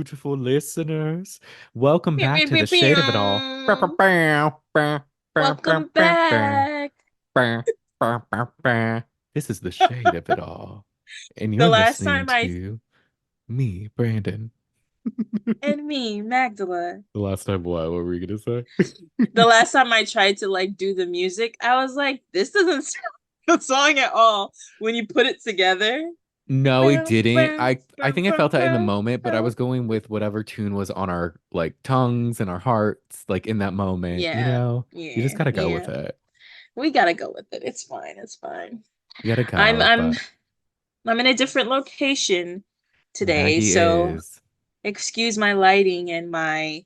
beautiful listeners. Welcome Pew, back pew, to pew, the shade of it all. pew. Welcome back. This is the shade of it all. And The you're last listening time I to me, Brandon. and me, Magdala. The last time what? What were you gonna say? The last time I tried to like do the music, I was like, this doesn't sound like a song at all when you put it together. No, it Bam, didn't. bam, I bam, think I bam, felt that in the bam, moment, but I bam. was going with whatever tune was on our like tongues and our hearts, like in that moment, you Yeah, know? You just yeah, gotta go with yeah. it. We gotta go with it. It's fine. It's fine. You gotta I'm go, I'm but I'm in a different location today, Maggie so is. excuse my lighting and my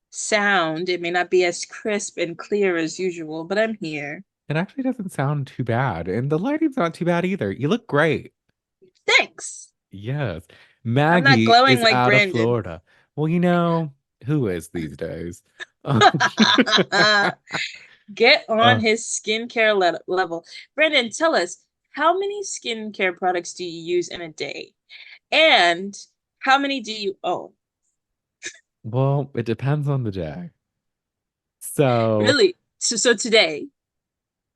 sound. It may not be as crisp and clear as usual, but I'm here. It actually doesn't sound too bad. And the lighting's not too bad either. You look great. Thanks. Yes. I'm not Maggie glowing is like out of Brandon. Florida. Well, who is these days? Get on Uh, his skincare level. Brandon, tell us, how many skincare products do you use in a day? And how many do you own? well, it depends on the day. So, Really? So today.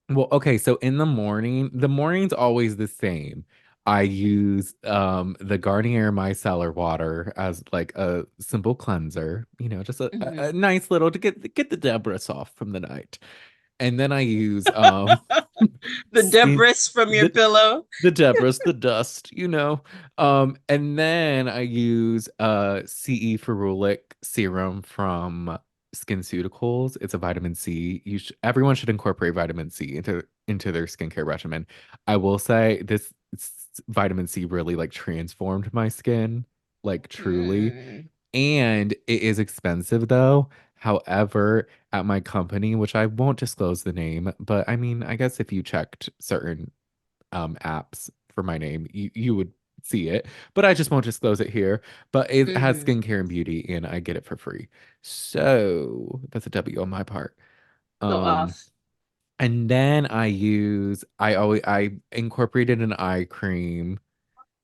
well, okay, so in the morning's always the same. I use the Garnier micellar water as like a simple cleanser, just a Mhm. nice little to get the debris off from the night. And then I use The skin debris from your the pillow. the debris, the dust. And then I use CE ferulic serum from SkinCeuticals. It's a vitamin C. Everyone should incorporate vitamin C into their skincare regimen. I will say vitamin C really like transformed my skin, like truly. Mm. And it is expensive though. However, at my company, which I won't disclose the name, but I mean, I guess if you checked certain apps for my name, you would see it. But I just won't disclose it here. But it has Mhm. skincare and beauty, and I get it for free. So that's a W on my part. Go Um, off. and then I incorporated an eye cream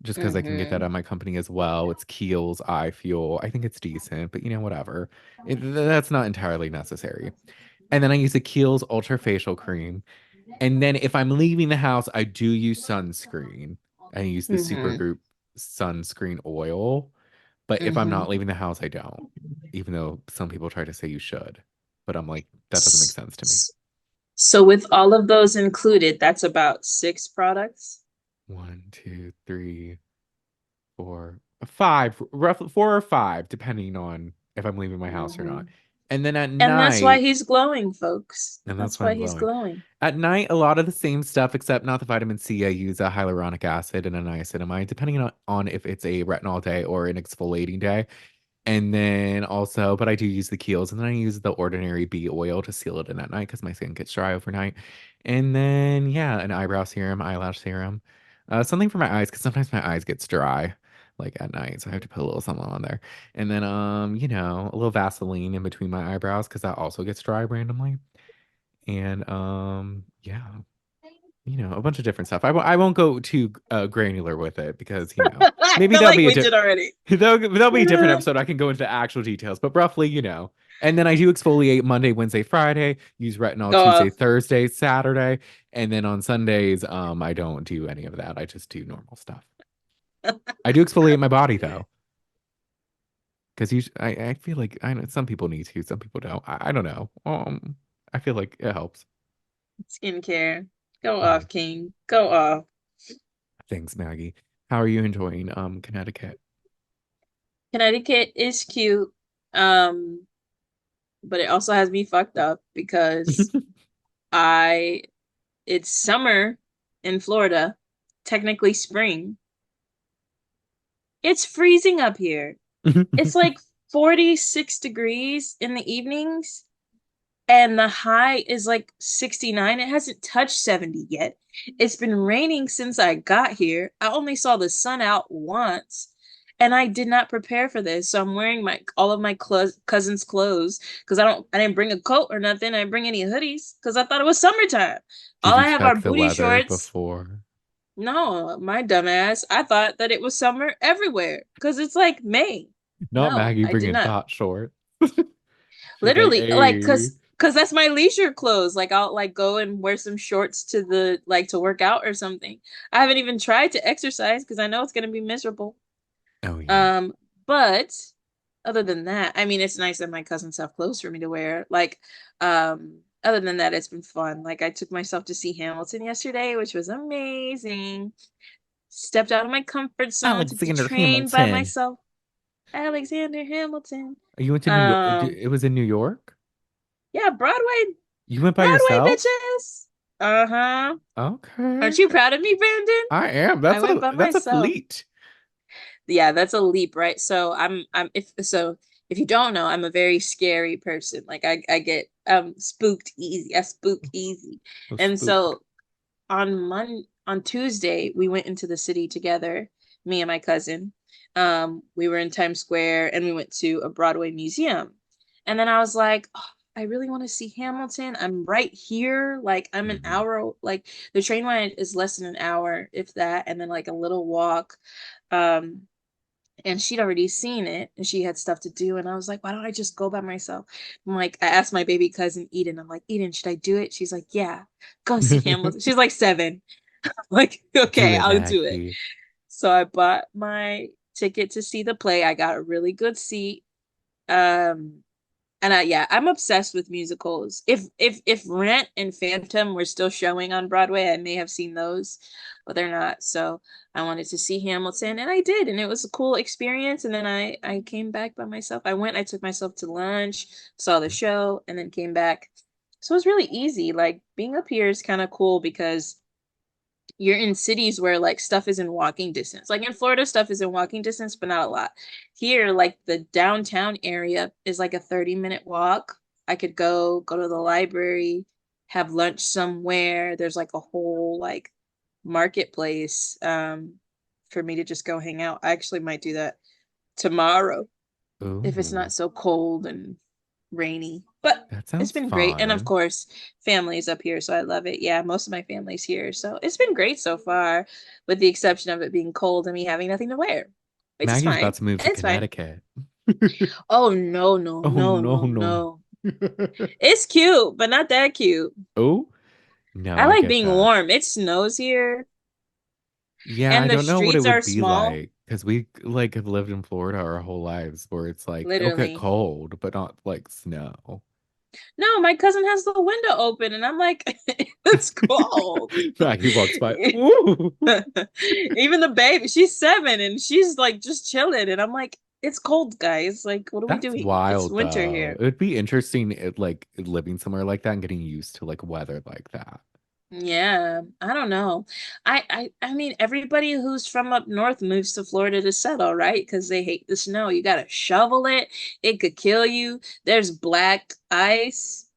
just because I can get that Mhm. at my company as well. It's Kiehl's Eye Fuel. I think it's decent, but whatever. That's not entirely necessary. And then I use the Kiehl's Ultra Facial Cream. And then if I'm leaving the house, I do use sunscreen. I use the Mhm. Supergroup sunscreen oil. But if I'm not Mhm. leaving the house, I don't. Even though some people try to say you should. But I'm like, that doesn't make S- sense to me. s- So with all of those included, that's about six products. One, two, three, four, five, roughly 4 or 5, depending on if I'm leaving my house or not. Mhm. And then at And that's why night, he's glowing, folks. and that's That's why why I'm he's glowing. glowing. At night, a lot of the same stuff, except not the vitamin C. I use a hyaluronic acid and a niacinamide, depending on if it's a retinol day or an exfoliating day. And then also, but I do use the Kiehl's, and then I use the ordinary bee oil to seal it in at night because my skin gets dry overnight. And then, yeah, an eyebrow serum, eyelash serum, something for my eyes because sometimes my eyes gets dry like at night, so I have to put a little something on there. And then, a little Vaseline in between my eyebrows because that also gets dry randomly. And yeah, a bunch of different stuff. I won't go too granular with it because I maybe feel that'll like be a we did already. that'll be a different episode. I can go into the actual details, but roughly. And then I do exfoliate Monday, Wednesday, Friday. Use retinol Go Tuesday, off. Thursday, Saturday, and then on Sundays, I don't do any of that. I just do normal stuff. I do exfoliate my body though, because I feel like I know some people need to, some people don't. I don't know. I feel like it helps. Skincare. Go Mhm. off, King. Go off. Thanks, Maggie. How are you enjoying Connecticut? Connecticut is cute. Um, but it also has me fucked up because I it's summer in Florida, technically spring. It's freezing up here. It's like 46 degrees in the evenings, and the high is like 69. It hasn't touched 70 yet. It's been raining since I got here. I only saw the sun out once, and I did not prepare for this. So I'm wearing my all of my cousin's clothes because I didn't bring a coat or nothing. I didn't bring any hoodies because I thought it was summertime. Did All you I have are check the booty weather shorts. before? No, my dumbass. I thought that it was summer everywhere because it's like May. Not No, Maggie I did bringing not. thought short. She's like, Literally, like, hey. cause that's my leisure clothes. Like, I'll like go and wear some shorts to the like to work out or something. I haven't even tried to exercise because I know it's gonna be miserable. Oh yeah. Um, but other than that, I mean, it's nice that my cousins have clothes for me to wear. Like, other than that, it's been fun. Like, I took myself to see Hamilton yesterday, which was amazing. Stepped out of my comfort zone, took the Alexander train by Hamilton. myself. Alexander Hamilton. You went to New York. Um, It was in New York? yeah, Broadway, You went by Broadway yourself? bitches. Uh-huh. Aren't Okay. you proud of me, Brandon? I am. I went by That's a myself. fleet. Yeah, that's a leap, right? So I'm if you don't know, I'm a very scary person. Like I get spooked easy. I spook easy. So And spook. so on Tuesday, we went into the city together, me and my cousin. We were in Times Square and we went to a Broadway museum. And then I was like, oh, I really want to see Hamilton. I'm right here. Like I'm an Hmm. hour, like the train ride is less than an hour, if that, and then like a little walk. Um, and she'd already seen it and she had stuff to do. And I was like, why don't I just go by myself? I'm like, I asked my baby cousin Eden, I'm like, Eden, should I do it? She's like, yeah, go see Hamilton. She's like 7. I'm like, Do okay, it, I'll do it. Maggie. So I bought my ticket to see the play. I got a really good seat. Um, and yeah, I'm obsessed with musicals. If Rent and Phantom were still showing on Broadway, I may have seen those, but they're not. So I wanted to see Hamilton, and I did, and it was a cool experience. And then I came back by myself. I took myself to lunch, saw the show, and then came back. So it was really easy. Like being up here is kind of cool because you're in cities where like stuff is in walking distance. Like in Florida, stuff is in walking distance, but not a lot. Here, like the downtown area is like a 30-minute walk. I could go to the library, have lunch somewhere. There's like a whole like marketplace for me to just go hang out. I actually might do that tomorrow if it's not Ooh, so cold and rainy. But that it's sounds been great. And of fun. course, family's up here, so I love it. Yeah, most of my family's here. So it's been great so far, with the exception of it being cold and me having nothing to wear, which is Maggie's about fine. to move to It's fine. Connecticut. Oh no, no, Oh no, no, no, no. no. It's cute, but not that cute. Oh, no, I I like get being that. warm. It snows here Yeah, I and the don't know what it streets are would be small, like because we like have lived in Florida our whole lives where it's like it'll get literally. cold, but not like snow. No, my cousin has the window open and I'm like, it's cold. Maggie walks by. Ooh, Even the baby, she's 7 and she's like just chilling. And I'm like, it's cold, guys. Like, what are we that's doing? It's wild winter though. here. It would be interesting like living somewhere like that and getting used to like weather like that. Yeah, I don't know. I mean, everybody who's from up north moves to Florida to settle, right? Because they hate the snow. You gotta shovel it. It could kill you. There's black ice.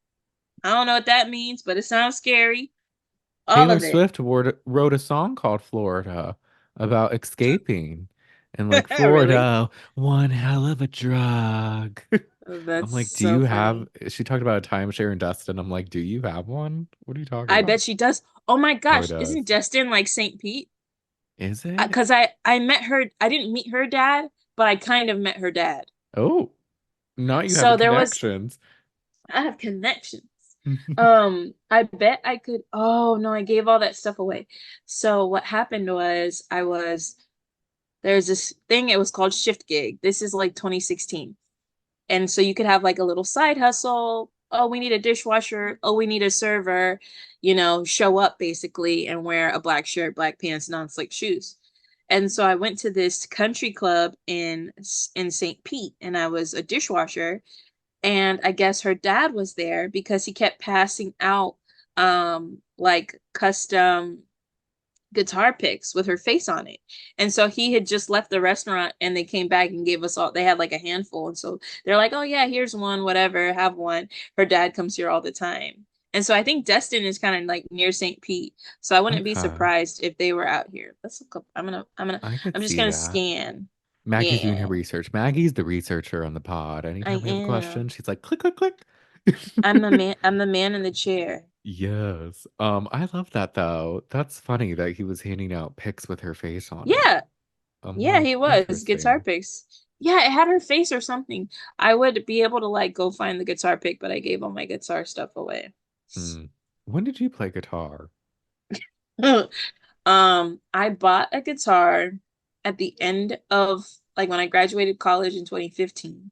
I don't know what that means, but it sounds scary. All Taylor of it. Swift wrote a song called Florida about escaping and like Really? Florida, one hell of a drug. I'm That's like, do so you have? funny. She talked about a timeshare in Destin. I'm like, do you have one? What are you talking I about? bet she does. Oh my Oh, it gosh, does. isn't Destin like St. Pete? Is it? Because I met her. I didn't meet her dad, but I kind of met her dad. Oh, not you having So there was connections. I have connections. I bet I could. Oh no, I gave all that stuff away. So what happened was there's this thing. It was called Shift Gig. This is like 2016. And so you could have like a little side hustle. Oh, we need a dishwasher. Oh, we need a server. Show up basically and wear a black shirt, black pants, non-slick shoes. And so I went to this country club in St. Pete and I was a dishwasher. And I guess her dad was there because he kept passing out like custom guitar picks with her face on it. And so he had just left the restaurant and they came back and gave us all, they had like a handful. And so they're like, oh, yeah, here's one, whatever, have one. Her dad comes here all the time. And so I think Destin is kind of like near St. Pete. So I wouldn't be Okay, surprised if they were out here. Let's look up. I could I'm just see gonna that. scan. Maggie's doing her Yeah, research. Maggie's the researcher on the pod. I Anytime we have a question, am. she's like, click, click, click. I'm the man in the chair. Yes. I love that though. That's funny that he was handing out pics with her face on it. Yeah, I'm yeah, like, he was guitar interesting. picks. Yeah, it had her face or something. I would be able to like go find the guitar pick, but I gave all my guitar stuff away. Hmm. When did you play guitar? I bought a guitar at the end of like when I graduated college in 2015.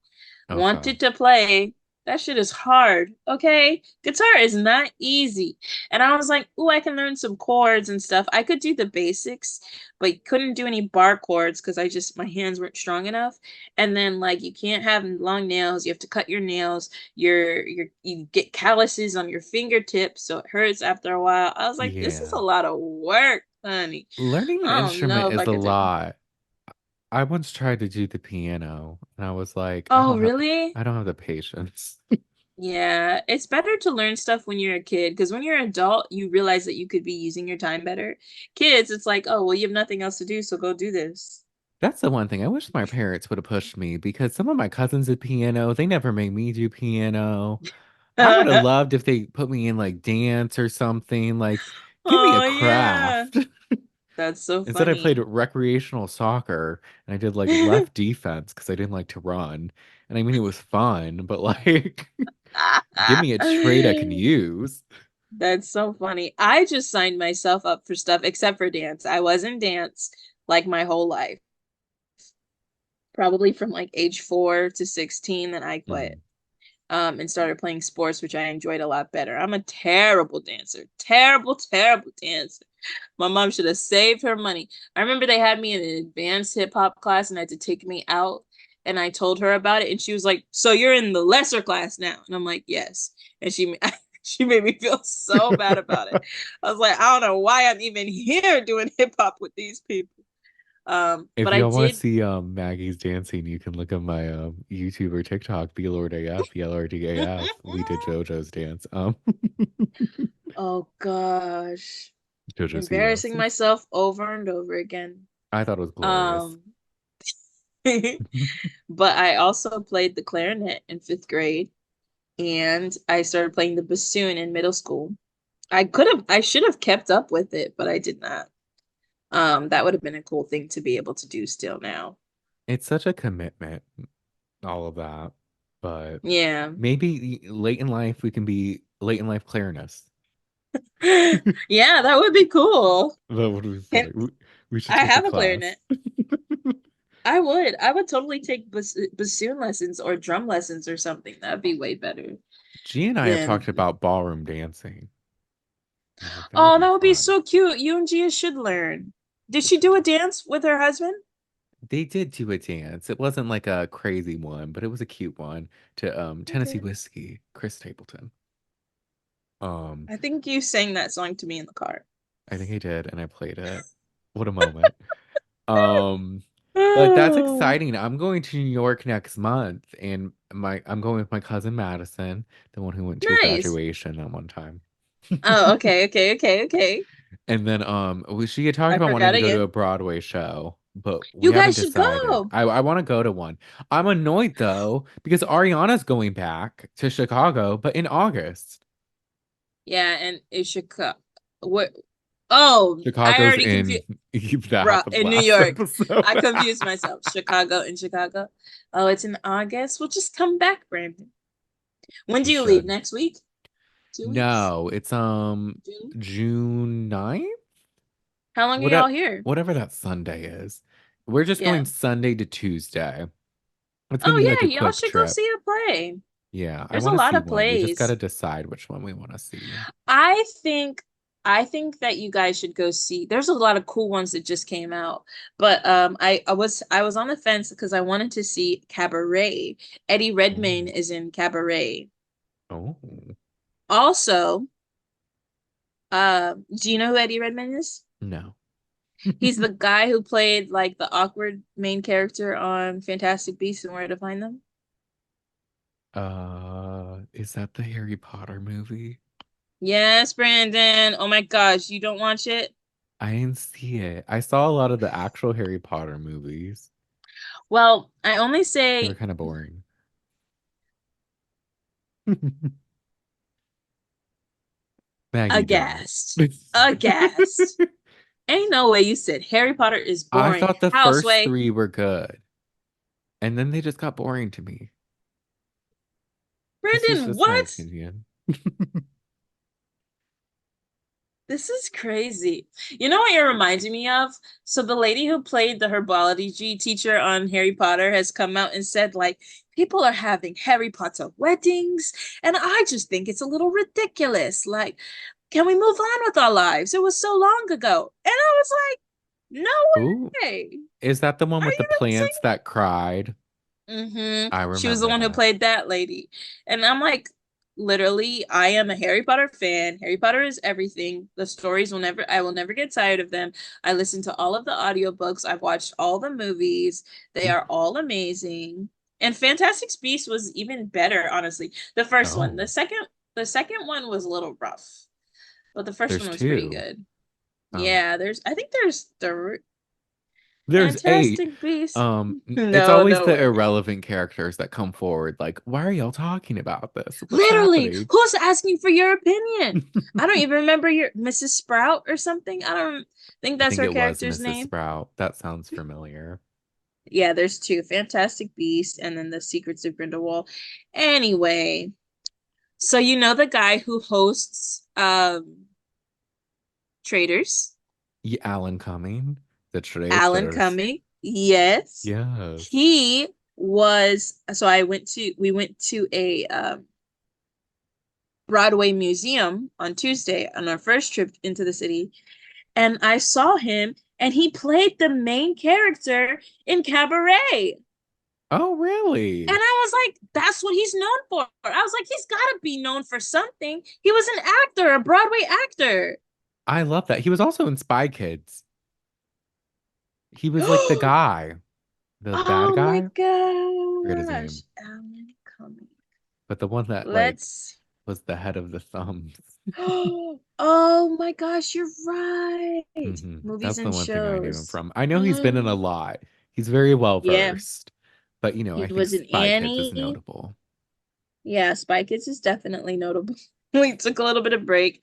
Okay. Wanted to play. That shit is hard. Okay. Guitar is not easy. And I was like, ooh, I can learn some chords and stuff. I could do the basics, but couldn't do any bar chords because my hands weren't strong enough. And then like you can't have long nails. You have to cut your nails. You get calluses on your fingertips, so it hurts after a while. I was like, this is a Yeah. lot of work, honey. Learning an I don't know instrument if is I a could do. lot. I once tried to do the piano and I was like, Oh, really? I don't have the patience. Yeah, it's better to learn stuff when you're a kid because when you're an adult, you realize that you could be using your time better. Kids, it's like, oh, well, you have nothing else to do, so go do this. That's the one thing. I wish my parents would have pushed me because some of my cousins did piano. They never made me do piano. I would have loved if they put me in like dance or something. Like, give me a Oh, yeah. craft. That's so Instead, I played funny. recreational soccer and I did like left defense because I didn't like to run. And I mean, it was fun, but like, give me a trade I can use. That's so funny. I just signed myself up for stuff except for dance. I was in dance like my whole life, probably from like age 4 to 16, then I quit. Mm. And started playing sports, which I enjoyed a lot better. I'm a terrible dancer, terrible, terrible dancer. My mom should have saved her money. I remember they had me in an advanced hip hop class and had to take me out. And I told her about it, and she was like, "So you're in the lesser class now?" And I'm like, "Yes." And she she made me feel so bad about it. I was like, "I don't know why I'm even here doing hip hop with these people." If But I y'all want to did. see Maggie's dancing, you can look at my YouTube or TikTok, BLordAF, BLRDAF. We did JoJo's dance. Oh gosh, JoJo embarrassing Siwa's. myself over and over again. I thought it was glorious. Um, but I also played the clarinet in fifth grade, and I started playing the bassoon in middle school. I should have kept up with it, but I did not. That would have been a cool thing to be able to do still now. It's such a commitment, all of that. But Yeah. maybe late in life we can be late in life clarinets. Yeah, that would be cool. That would be And funny. We should I take a have a class. clarinet. I would. I would totally take bassoon lessons or drum lessons or something. That'd be way better G and I have talked than. about ballroom dancing. I was like, that would Oh, be that would be fun. so cute. You and Gia should learn. Did she do a dance with her husband? They did do a dance. It wasn't like a crazy one, but it was a cute one to Tennessee Okay. Whiskey, Chris Stapleton. Um, I think you sang that song to me in the car. I think I did, and I played it. What a moment. Um, but that's Oh, exciting. I'm going to New York next month, and my I'm going with my cousin Madison, the one who went to your nice. graduation at one time. Oh, okay, okay, okay, okay. And then she had talked I about wanting forgot to go to again. a Broadway show, but we You haven't guys should decided. go. I want to go to one. I'm annoyed though because Ariana's going back to Chicago, but in August. Yeah, and it should come. What? Oh, I Chicago's already in confused. that Bro, happened in New last York. episode. I confused myself. Chicago in Chicago. Oh, it's in August. Well, just come back, Brandon. When She do you leave? should. Next week? 2 weeks? No, it's June? June 9th? How long are y'all Whatever here? whatever that Sunday is. We're just Yeah. going Sunday to Tuesday. It's gonna Oh be like yeah, a y'all quick should go trip. see a play. Yeah, I There's a want to lot see of one. We just got to plays. decide which one we want to see. I think I think that you guys should go see. There's a lot of cool ones that just came out. But I was on the fence because I wanted to see Cabaret. Eddie Redmayne Oh. is in Cabaret. Oh. Also, do you know who Eddie Redmayne is? No. He's the guy who played like the awkward main character on Fantastic Beasts and Where to Find Them. Is that the Harry Potter movie? Yes, Brandon. Oh my gosh, you don't watch it? I didn't see it. I saw a lot of the actual Harry Potter movies. Well, I only They were say kind of boring. Maggie, don't. aghast. Aghast. Ain't no way you said Harry Potter is I boring. thought the first Houseway. three were good. And then they just got boring to me. This is Brandon, just my what? opinion. This is crazy. You know what it reminds me of? So the lady who played the herbology teacher on Harry Potter has come out and said, like, people are having Harry Potter weddings, and I just think it's a little ridiculous. Like, can we move on with our lives? It was so long ago. And I was like, Ooh, no way. is that the one Are with the you really plants that cried? I She was the remember one who that. played that lady. And I'm like, literally, I am a Harry Potter fan. Harry Potter is everything. The stories I will never get tired of them. I listen to all of the audiobooks. I've watched all the movies. They Ooh, are all amazing. And Fantastic Beasts was even better, honestly. The first one. oh, The second one was a little rough, but the first there's one was pretty two. good. Oh, Yeah, I think there's the there's eight. Fantastic Beasts. It's No, always no the way. irrelevant characters that come forward. Like, why are y'all talking about this? What's Literally, happening? who's asking for your opinion? I don't even remember your Mrs. Sprout or something. I don't think I that's think her it was character's Mrs. name. Sprout. That sounds familiar. Yeah, there's two Fantastic Beasts and then the Secrets of Grindelwald. Anyway, so you know the guy who hosts Traders, Yeah, Alan Cumming, the Alan traitors. Cumming. Yes. Yes. He was so we went to a Broadway museum on Tuesday on our first trip into the city, and I saw him and he played the main character in Cabaret. Oh, And really? I was like, that's what he's known for. I was like, he's got to be known for something. He was an actor, a Broadway actor. I love that. He was also in Spy Kids. He was like the guy, the bad Oh my guy. Forget his gosh. name, Alan Cumming. but the one that like Let's. was the head of the thumbs. Oh my gosh, you're right. Movies That's the and one thing I knew him shows. from. I know he's been in a lot. He's very well Yeah, versed, but he I think was in Spy Kids is Annie. notable. Yeah, Spy Kids is definitely notable. We took a little bit of break.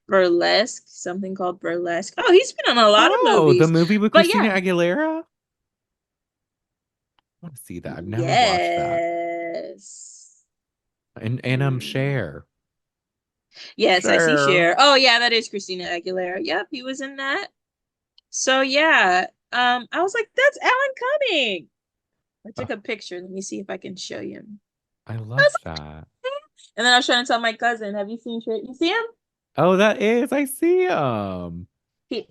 Burlesque, something called Burlesque. Oh, he's been on a lot of Oh, the movies. movie with But Christina yeah, Aguilera. I want to see that. I've never watched that. yes. And Hmm. Cher. Yes, I see Cher. Cher. Oh yeah, that is Christina Aguilera. Yep, he was in that. So yeah, I was like, that's Alan Cumming. I Oh, took a picture. Let me see if I can show you. I I love was that. like, and then I was trying to tell my cousin, have you seen Cher? You see him? Oh, that is. I see him.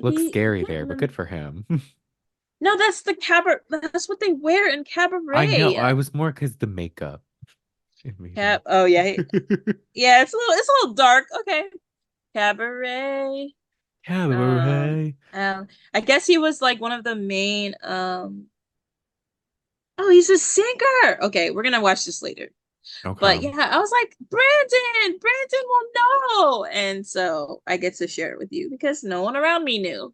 Looks I scary can't there, but remember. good for him. No, that's the cabaret. That's what they wear in I know. cabaret. I was more because the makeup. It made him. Oh yeah, yeah. It's a little dark. Okay, cabaret. Um, Cabaret. um, I guess he was like one of the main. Oh, he's a singer. Okay, we're gonna watch this later. But Okay. yeah, I was like, Brandon will know, and so I get to share it with you because no one around me knew.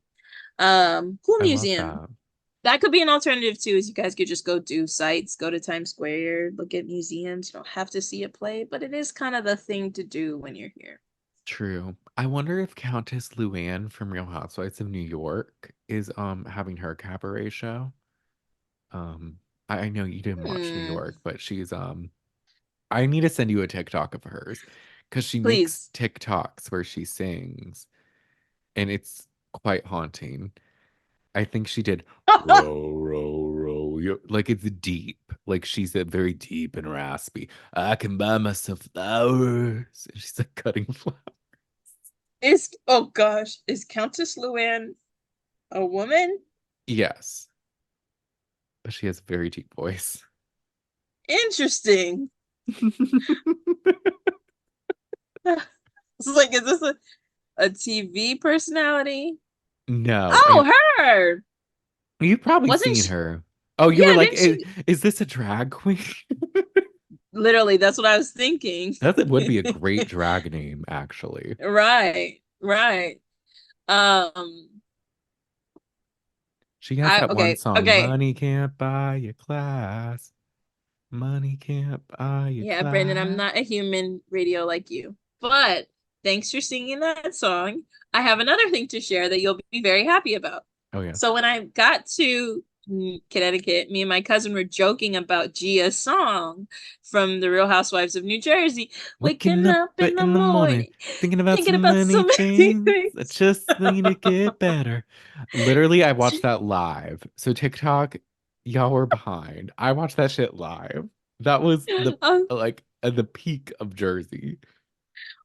Cool I love museum. that. That could be an alternative too, is you guys could just go do sites, go to Times Square, look at museums. You don't have to see a play, but it is kind of the thing to do when you're here. True. I wonder if Countess Luann from Real Housewives of New York is having her cabaret show. Um, I know you didn't watch New Hmm. York, but she's I need to send you a TikTok of hers because she makes Please. TikToks where she sings and it's quite haunting. I think she did row, row, row. Like it's deep. Like she's a very deep and raspy. I can buy myself flowers. And she's like cutting flowers. Is oh gosh, is Countess Luann a woman? Yes, but she has a very deep voice. Interesting. It's like, is this a TV personality? No, Oh, her. you've probably Wasn't seen she? her. Oh, you were Yeah, like, didn't she? is this a drag queen? Literally, that's what I was thinking. That would be a great drag name, actually. Right, right. Um, She has that one song, okay. Money Can't Buy You Class. Money can't buy you Yeah, Brandon, I'm class. not a human radio like you, but thanks for singing that song. I have another thing to share that you'll be very happy about. Oh, yeah. So when I got to Connecticut, me and my cousin were joking about Gia's song from The Real Housewives of New Jersey. Waking Waking up up in the in the morning, morning, thinking about so thinking about many so many things. I things. just need to get better. Literally, I watched that live. So TikTok, y'all were behind. I watched that shit live. That was the Um, the peak of Jersey.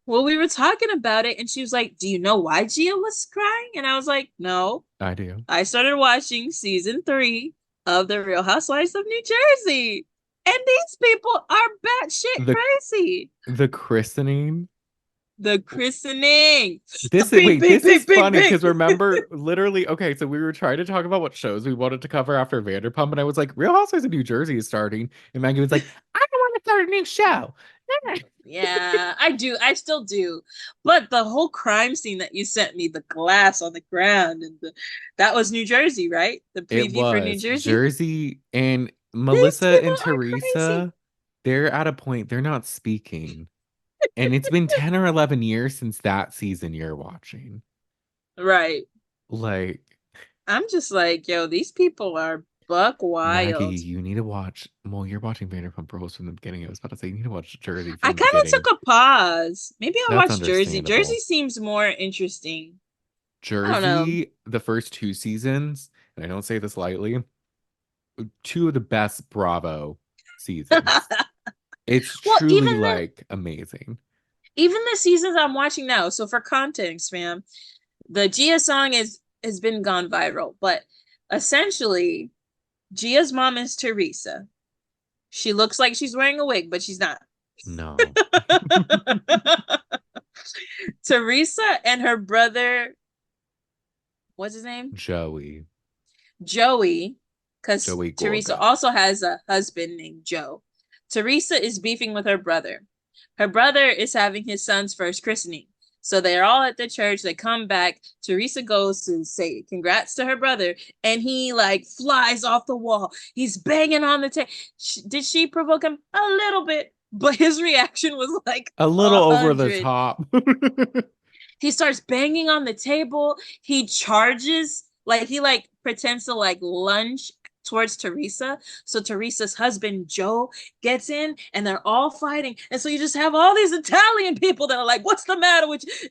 well, we were talking about it, and she was like, "Do you know why Gia was crying?" And I was like, "No, I do. I started watching season 3 of The Real Housewives of New Jersey, and these people are batshit The crazy." the christening. The christening, the This is big, wait, big, this is big, big, funny big. because remember, literally, okay, so we were trying to talk about what shows we wanted to cover after Vanderpump, and I was like, Real Housewives of New Jersey is starting, and Maggie was like, I don't want to start a new show. Yeah, I do. I still do. But the whole crime scene that you sent me, the glass on the ground, and that was New Jersey, right? The It preview for New was Jersey. Jersey and These Melissa people and are crazy. Teresa, they're at a point they're not speaking. And it's been 10 or 11 years since that season you're watching. Right. Like, I'm just like, yo, these people are buck Maggie, wild. you need to watch. Well, you're watching Vanderpump Rules from the beginning. I was about to say you need to watch Jersey I from the kind of beginning. took a pause. Maybe I'll That's watch Jersey. Jersey understandable. seems more interesting. I don't know. Jersey, the first two seasons, and I don't say this lightly, two of the best Bravo seasons. It's Well, truly like amazing. even the seasons I'm watching now. So for context, fam, the Gia song is has been gone viral, but essentially Gia's mom is Teresa. She looks like she's wearing a wig, but she's not. No, Teresa and her brother, what's his name? Joey, Joey, because Joey Teresa Gorga. also has a husband named Joe. Teresa is beefing with her brother. Her brother is having his son's first christening. So they're all at the church. They come back. Teresa goes to say congrats to her brother, and he like flies off the wall. He's banging on the table. Did she provoke him? A little bit, but his reaction was like A little a over the hundred. top. He starts banging on the table. He charges, like he like pretends to like lunge towards Teresa. So Teresa's husband Joe gets in and they're all fighting. And so you just have all these Italian people that are like, what's the matter with you?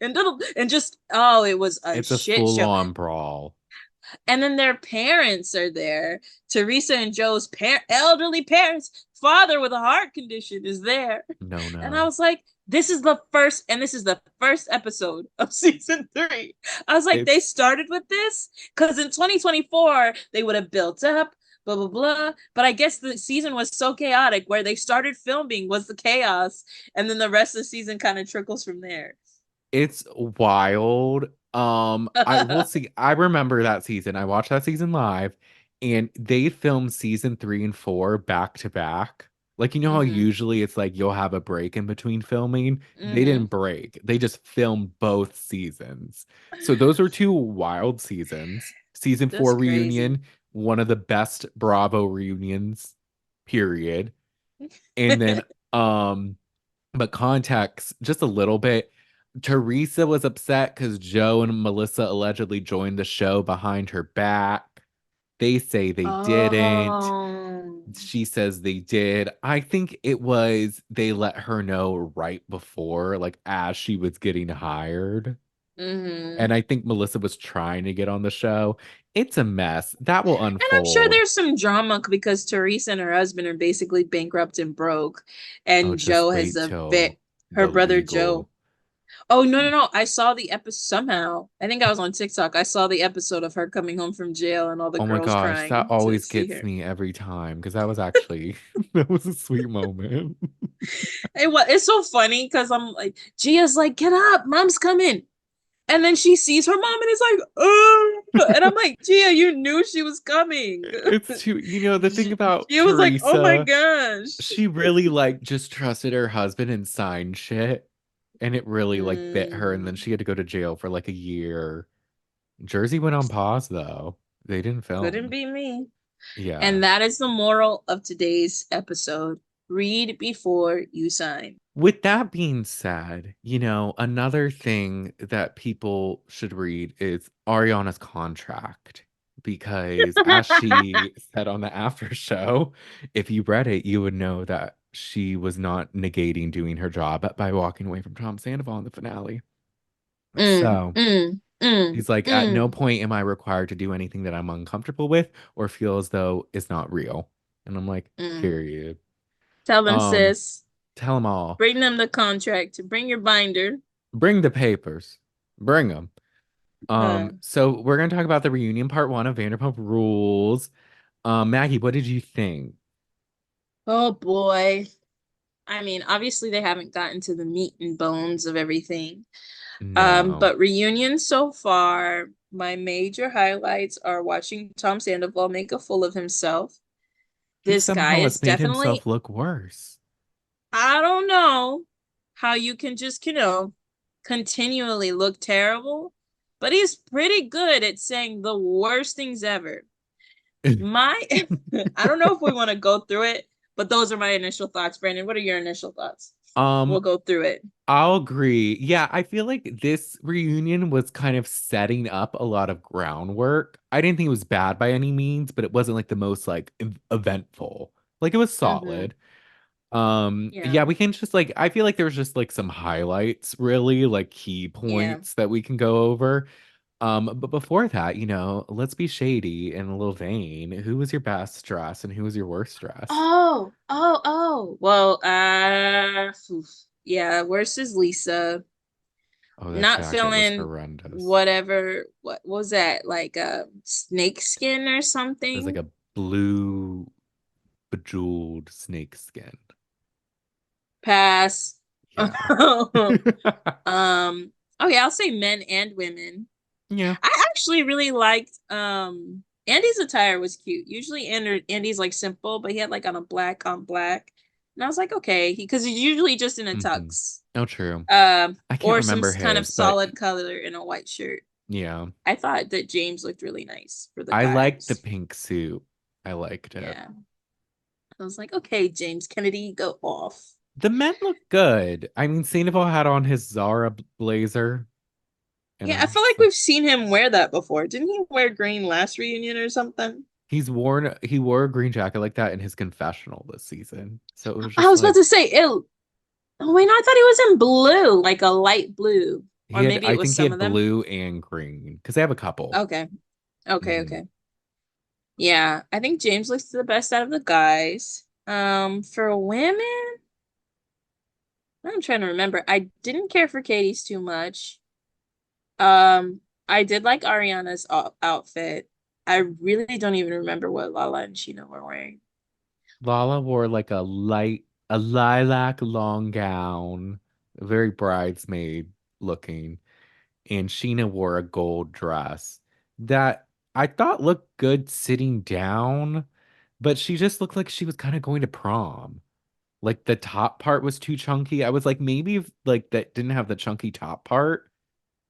And just oh, it was a It's a shit full show. on brawl. And then their parents are there. Teresa and Joe's elderly parents, father with a heart condition is there. No, And I no. was like, this is the first episode of season 3. I was like, they It's started with this because in 2024 they would have built up, blah blah blah. But I guess the season was so chaotic where they started filming was the chaos, and then the rest of the season kind of trickles from there. It's wild. I will see. I remember that season. I watched that season live, and they filmed season 3 and 4 back to back. Like, you know how Mm-hmm. usually it's like you'll have a break in between filming? They Mm-hmm. didn't break. They just filmed both seasons. So those were two wild seasons. Season That's 4 crazy. reunion, one of the best Bravo reunions, period. And then but context just a little bit. Teresa was upset because Joe and Melissa allegedly joined the show behind her back. They say they didn't. Oh. She says they did. I think it was they let her know right before, like as she was getting hired. Mm-hmm. And I think Melissa was trying to get on the show. It's a mess. That will And I'm sure unfold. there's some drama because Teresa and her husband are basically bankrupt and broke, Oh, and just Joe has wait a till bit. Her the brother Joe. legal. Oh no no no! I saw the episode somehow. I think I was on TikTok. I saw the episode of her coming home from jail and all the Oh my girls gosh, that crying to always see gets her. me every time because that was actually that was a sweet moment. It's so funny because I'm like, Gia's like, get up, mom's coming. And then she sees her mom and is like, oh, and I'm like, Gia, you knew she was coming. It's too, the thing about She was like, oh my Teresa, gosh. she really like just trusted her husband and signed shit. And it really like bit her. And then Mm, she had to go to jail for like a year. Jersey went on pause though. They didn't couldn't film. be me. Yeah. And that is the moral of today's episode. Read before you sign. With that being said, another thing that people should read is Ariana's contract because as she said on the after show, if you read it, you would know that she was not negating doing her job by walking away from Tom Sandoval in the finale. Mm, So mm, mm, he's like, at no mm, point am I required to do anything that I'm uncomfortable with or feel as though it's not real. And I'm like, mm. period. Tell them, Um, sis. tell them all. Bring them the contract. Bring your binder. Bring the papers. Bring them. Uh, So we're gonna talk about the reunion part one of Vanderpump Rules. Maggie, what did you think? oh boy. I mean, obviously they haven't gotten to the meat and bones of everything. No. But reunion so far, my major highlights are watching Tom Sandoval make a fool of himself. He This guy somehow is has made definitely, himself look worse. I don't know how you can just, continually look terrible, but he's pretty good at saying the worst things ever. My, I don't know if we want to go through it, but those are my initial thoughts. Brandon, what are your initial thoughts? Um, We'll go through it. I'll agree. Yeah, I feel like this reunion was kind of setting up a lot of groundwork. I didn't think it was bad by any means, but it wasn't like the most like eventful. Like it was Mm-hmm. solid. Yeah. Yeah, we can just like I feel like there's just like some highlights really, like key Yeah. points that we can go over. But before that, let's be shady and a little vain. Who was your best dress and who was your worst dress? Oh. Well, yeah, worse is Lisa. Oh, that Not jacket was feeling horrendous. whatever. What was that? Like snake skin or It was like something? a blue bejeweled snake skin. Pass. Yeah. Um, okay, I'll say men and women. Yeah. I actually really liked Andy's attire was cute. Usually Andy's like simple, but he had like on a black on black. And I was like, okay, because he's usually just in a Hmm. tux. Oh, true. I can't Or some remember kind of his, but solid color in a white shirt. yeah. I thought that James looked really nice for the I liked the guys. pink suit. I liked it. Yeah. I was like, okay, James Kennedy, go off. The men look good. I mean, Sandoval had on his Zara blazer, and Yeah, I I feel was like like, we've seen him wear that before. Didn't he wear green last reunion or something? he wore a green jacket like that in his confessional this season. So it was I just was about like to say, oh wait, no, I thought he was in blue, like a light blue. Or maybe it I was think he some had of them. blue and green because they have a couple. Okay. Okay, Hmm. okay. Yeah, I think James looks the best out of the guys. For women, I'm trying to remember. I didn't care for Katie's too much. Um, I did like Ariana's outfit. I really don't even remember what Lala and Sheena were wearing. Lala wore like a lilac long gown, very bridesmaid looking, and Sheena wore a gold dress that I thought looked good sitting down, but she just looked like she was kind of going to prom. Like the top part was too chunky. I was like, maybe if like that didn't have the chunky top part,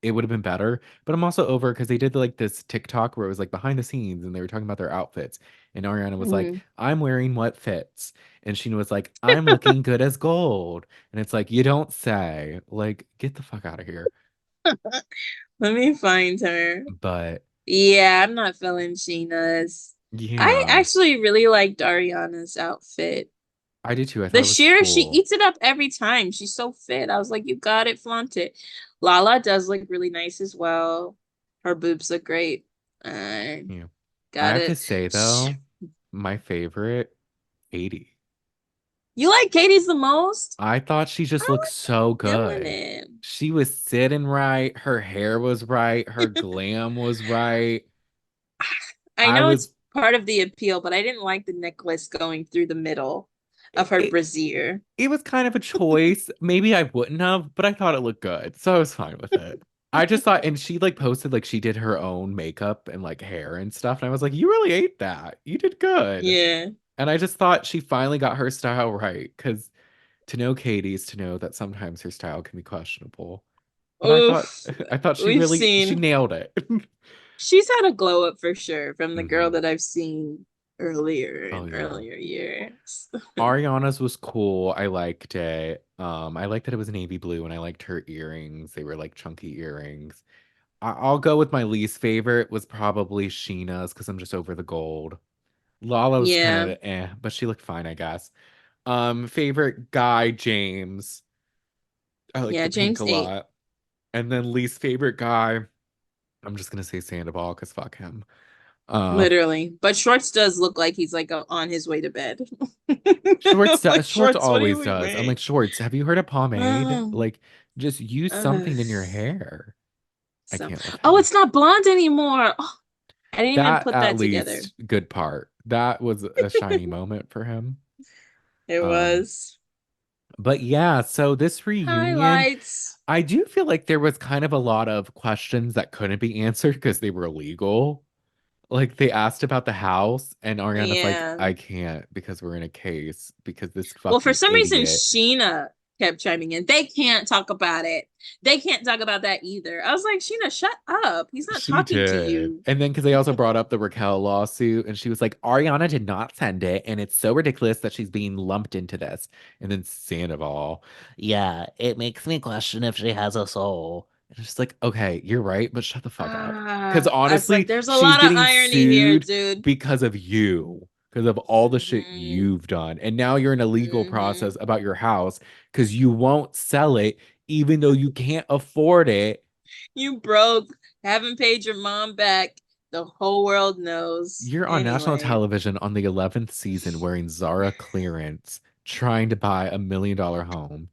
it would have been better. But I'm also over because they did like this TikTok where it was like behind the scenes and they were talking about their outfits. And Ariana was like, Mhm. I'm wearing what fits. And Sheena was like, I'm looking good as gold. And it's like, you don't say. Like, get the fuck out of here. Let me find her. But Yeah, I'm not feeling Sheena's. I yeah, actually really liked Ariana's outfit. I did too. I thought The it was sheer, she cool. eats it up every time. She's so fit. I was like, you got it, flaunt it. Lala does look really nice as well. Her boobs look great. I Yeah. I got have to it. say though, my favorite, 80. You like Katie's the most? I thought she I just looked was so feeling good. it. She was sitting right, her hair was right, her glam was right. I I know was it's part of the appeal, but I didn't like the necklace going through the middle of her it, brassiere. it was kind of a choice. Maybe I wouldn't have, but I thought it looked good. So I was fine with it. I just thought, and she like posted like she did her own makeup and like hair and stuff. And I was like, you really ate that. You did good. Yeah. And I just thought she finally got her style right. Because to know Katie's to know that sometimes her style can be questionable. But Oof. I thought We've she seen nailed it. she's had a glow up for sure from the girl Hmm. that I've seen earlier Oh in yeah. earlier years. Ariana's was cool. I liked it. I liked that it was navy blue and I liked her earrings. They were like chunky earrings. I'll go with my least favorite was probably Sheena's because I'm just over the gold. Lala was kind Yeah. of but she looked fine, I guess. Favorite guy, James. I like Yeah, the pink James a 8. lot. And then least favorite guy, I'm just gonna say Sandoval because fuck him. Uh Literally. But Shorts does look like he's like on his way to bed. Like Schwartz Shorts, what are you always does. I'm wearing? like, Schwartz, have you heard of pomade? Uh, Like, just use uh, something in your hair. I so, can't with oh, him. it's not blonde anymore. Oh, I didn't even That put at that together. least good part. That was a shiny moment for him. It Um, was but yeah, so this reunion, highlights. I do feel like there was kind of a lot of questions that couldn't be answered because they were illegal. Like they asked about the house, and Ariana's like, Yeah. I can't because we're in a case because this Well, for fucking some reason, idiot. Sheena kept chiming in. They can't talk about it. They can't talk about that either. I was like, Sheena, shut up. He's not She talking to did. you. And then because they also brought up the Raquel lawsuit, and she was like, Ariana did not send it, and it's so ridiculous that she's being lumped into this. And then Sandoval, yeah, it makes me question if she has a soul. And it's just like, okay, you're right, but shut the fuck up. Because I was like, honestly, there's a she's lot of getting irony here, sued dude. because of you, because of all the shit Hmm. you've done. And now you're in a legal Hmm. process about your house because you won't sell it, even though you can't afford it. You broke, haven't paid your mom back. The whole world knows. You're on national Anyway. television on the 11th season wearing Zara clearance, trying to buy $1 million home.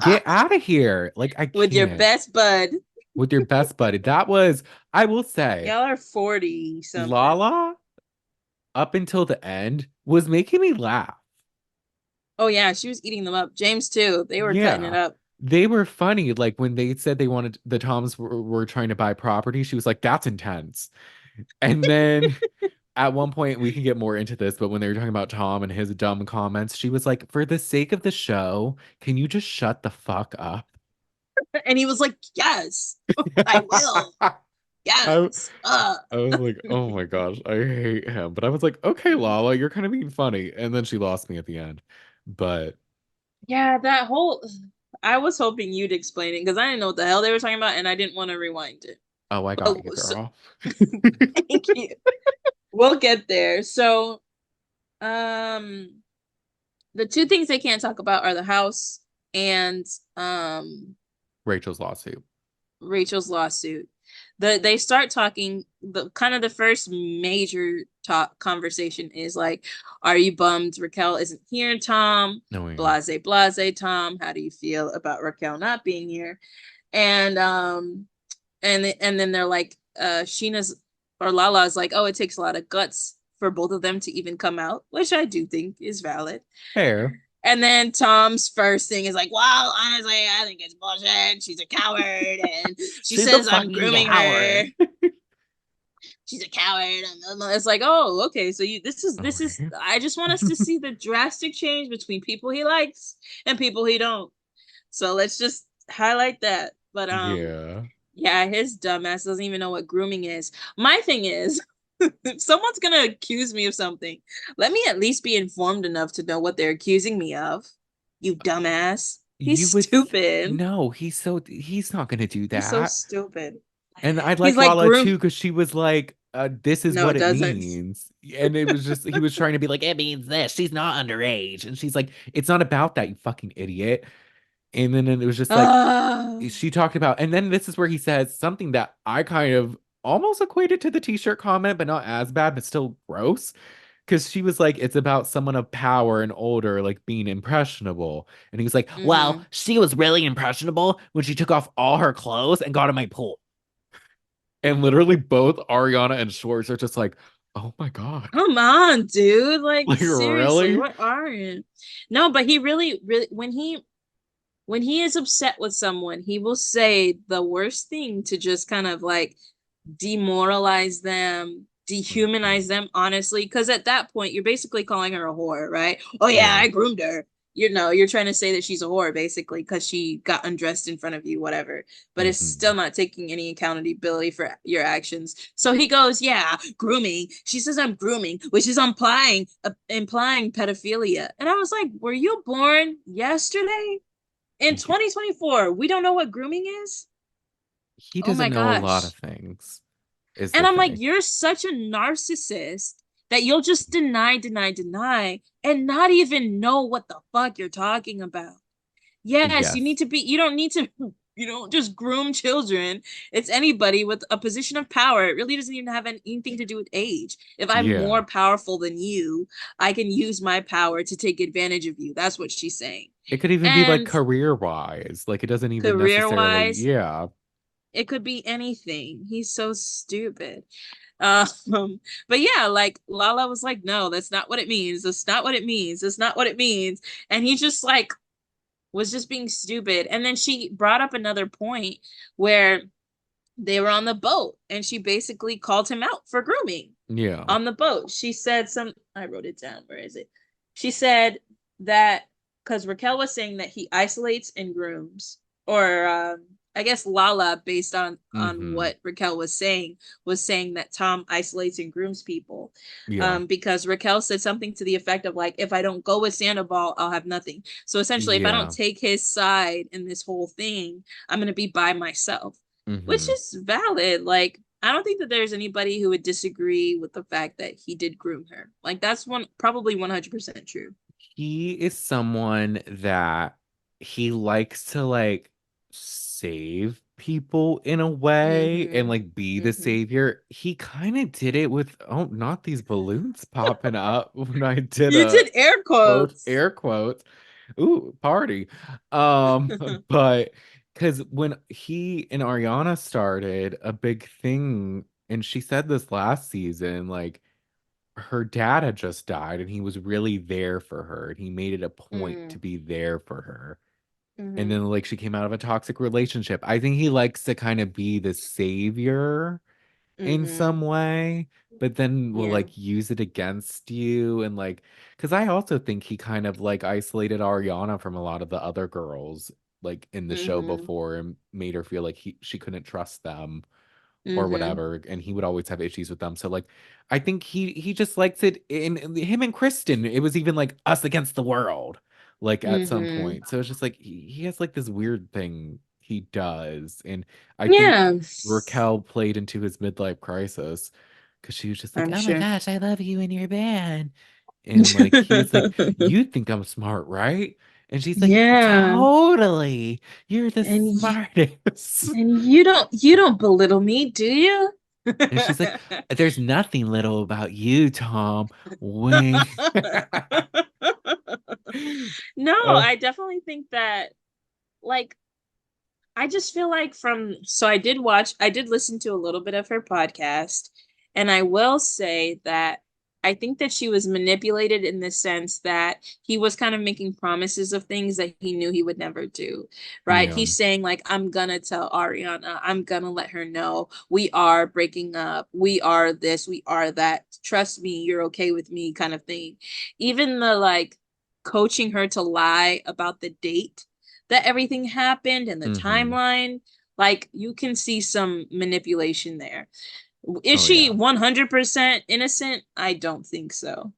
Get out of here. Like, I With your can't. best bud. With your best buddy. That was, I will say, Y'all are 40 something. Lala, up until the end, was making me laugh. Oh yeah, she was eating them up. James too. They were cutting it Yeah. up. They were funny. Like, when they said they wanted, the Toms were trying to buy property, she was like, that's intense. And then at one point we can get more into this, but when they were talking about Tom and his dumb comments, she was like, "For the sake of the show, can you just shut the fuck up?" And he was like, yes, I will. I, Yes. I was like, "Oh my gosh, I hate him." But I was like, "Okay, Lala, you're kind of being funny." And then she lost me at the end. But Yeah, that whole I was hoping you'd explain it because I didn't know what the hell they were talking about and I didn't want to rewind it. oh, I got But you, so, girl. thank you. We'll get there. So, um, the two things they can't talk about are the house and um Rachel's lawsuit. Rachel's lawsuit. They start talking the kind of the first major talk conversation is like, are you bummed Raquel isn't here, Tom? No, yeah. Blase, blase, Tom. How do you feel about Raquel not being here? And and then they're like, Sheena's or Lala's like, oh, it takes a lot of guts for both of them to even come out, which I do think is valid. Hair. And then Tom's first thing is like, well, honestly, I think it's bullshit. She's a coward. And she She's a says I'm fucking grooming her. coward. She's a coward. It's like, oh, okay. So you this is Okay. I just want us to see the drastic change between people he likes and people he don't. So let's just highlight that. But Yeah. yeah, his dumbass doesn't even know what grooming is. My thing is, if someone's gonna accuse me of something, let me at least be informed enough to know what they're accusing me of. You dumbass. He's You would stupid. no, he's not gonna do He's so that. stupid. And I He's like like Lala groom. too because she was like, this is No, what it it doesn't. means. And it was just he was trying to be like, it means this. She's not underage. And she's like, it's not about that, you fucking idiot. And then it was just like Ah. she talked about, and then this is where he says something that I kind of almost equated to the t-shirt comment, but not as bad, but still gross. Because she was like, it's about someone of power and older, like being impressionable. And he was like, well, Mm-hmm. she was really impressionable when she took off all her clothes and got in my pool. And literally both Ariana and Schwartz are just like, oh my God. Come on, dude. Like Like, seriously, really? what are you? No, but he really, really when he is upset with someone, he will say the worst thing to just kind of like demoralize them, dehumanize Mhm. them, honestly. Because at that point, you're basically calling her a whore, right? Oh, yeah, Yeah. I groomed her. You know, you're trying to say that she's a whore, basically, because she got undressed in front of you, whatever. But it's still Hmm. not taking any accountability for your actions. So he goes, yeah, grooming. She says I'm grooming, which is implying pedophilia. And I was like, were you born yesterday? In 2024, we don't know what grooming is? He Oh doesn't my know a lot of gosh. things, is And the I'm like, thing. you're such a narcissist that you'll just deny, deny, deny, and not even know what the fuck you're talking about. Yes, you Yes. need to be, you don't need to, you don't just groom children. It's anybody with a position of power. It really doesn't even have anything to do with age. If I'm Yeah. more powerful than you, I can use my power to take advantage of you. That's what she's saying. It could even be like And career wise. Like it doesn't even career necessarily, wise, yeah. it could be anything. He's so stupid. Um, but yeah, like Lala was like, no, that's not what it means. That's not what it means. That's not what it means. And he just like was just being stupid. And then she brought up another point where they were on the boat and she basically called him out for grooming Yeah. on the boat. She said I wrote it down. Where is it? She said that because Raquel was saying that he isolates and grooms, or I guess Lala, based on Mm-hmm. what Raquel was saying that Tom isolates and grooms people, Yeah. because Raquel said something to the effect of like, if I don't go with Sandoval, I'll have nothing. So essentially, if I don't Yeah. take his side in this whole thing, I'm gonna be by myself, which Mm-hmm. is valid. Like, I don't think that there's anybody who would disagree with the fact that he did groom her. Like, that's one probably 100% true. He is someone that he likes to like save people in a way and Mm-hmm. like be the Mm-hmm. savior. He kind of did it with, oh, not these balloons popping up when I did You a did air quote, quotes. air quotes. Ooh, party. Um, but because when he and Ariana started, a big thing, and she said this last season, like her dad had just died and he was really there for her and he made it a point Mm-hmm. to be there for her. And Mm-hmm. then like she came out of a toxic relationship. I think he likes to kind of be the savior in Mm-hmm. some way, but then will Yeah. like use it against you and like because I also think he kind of like isolated Ariana from a lot of the other girls like in the show Mm-hmm. before and made her feel like she couldn't trust them or Mm-hmm. whatever, and he would always have issues with them. So like I think he just likes it in him and Kristen. It was even like us against the world, like at some Mm-hmm. point. So it's just like he has like this weird thing he does. And I think Yeah, Raquel played into his midlife crisis because she was just like, I'm oh my sure. gosh, I love you and your band. And like he's like, you think I'm smart, right? And she's like, Yeah. totally. You're the And you, smartest. and you don't belittle me, do you? And she's like, there's nothing little about you, Tom. Wink. No, Uh, I definitely think that, like, I just feel like I did listen to a little bit of her podcast, and I will say that I think that she was manipulated in the sense that he was kind of making promises of things that he knew he would never do, right? yeah. He's saying, like, I'm gonna tell Ariana, I'm gonna let her know we are breaking up, we are this, we are that, trust me, you're okay with me, kind of thing. Even the like coaching her to lie about the date that everything happened and the Hmm. timeline, like you can see some manipulation there. Is Oh, she yeah. 100% innocent? I don't think so,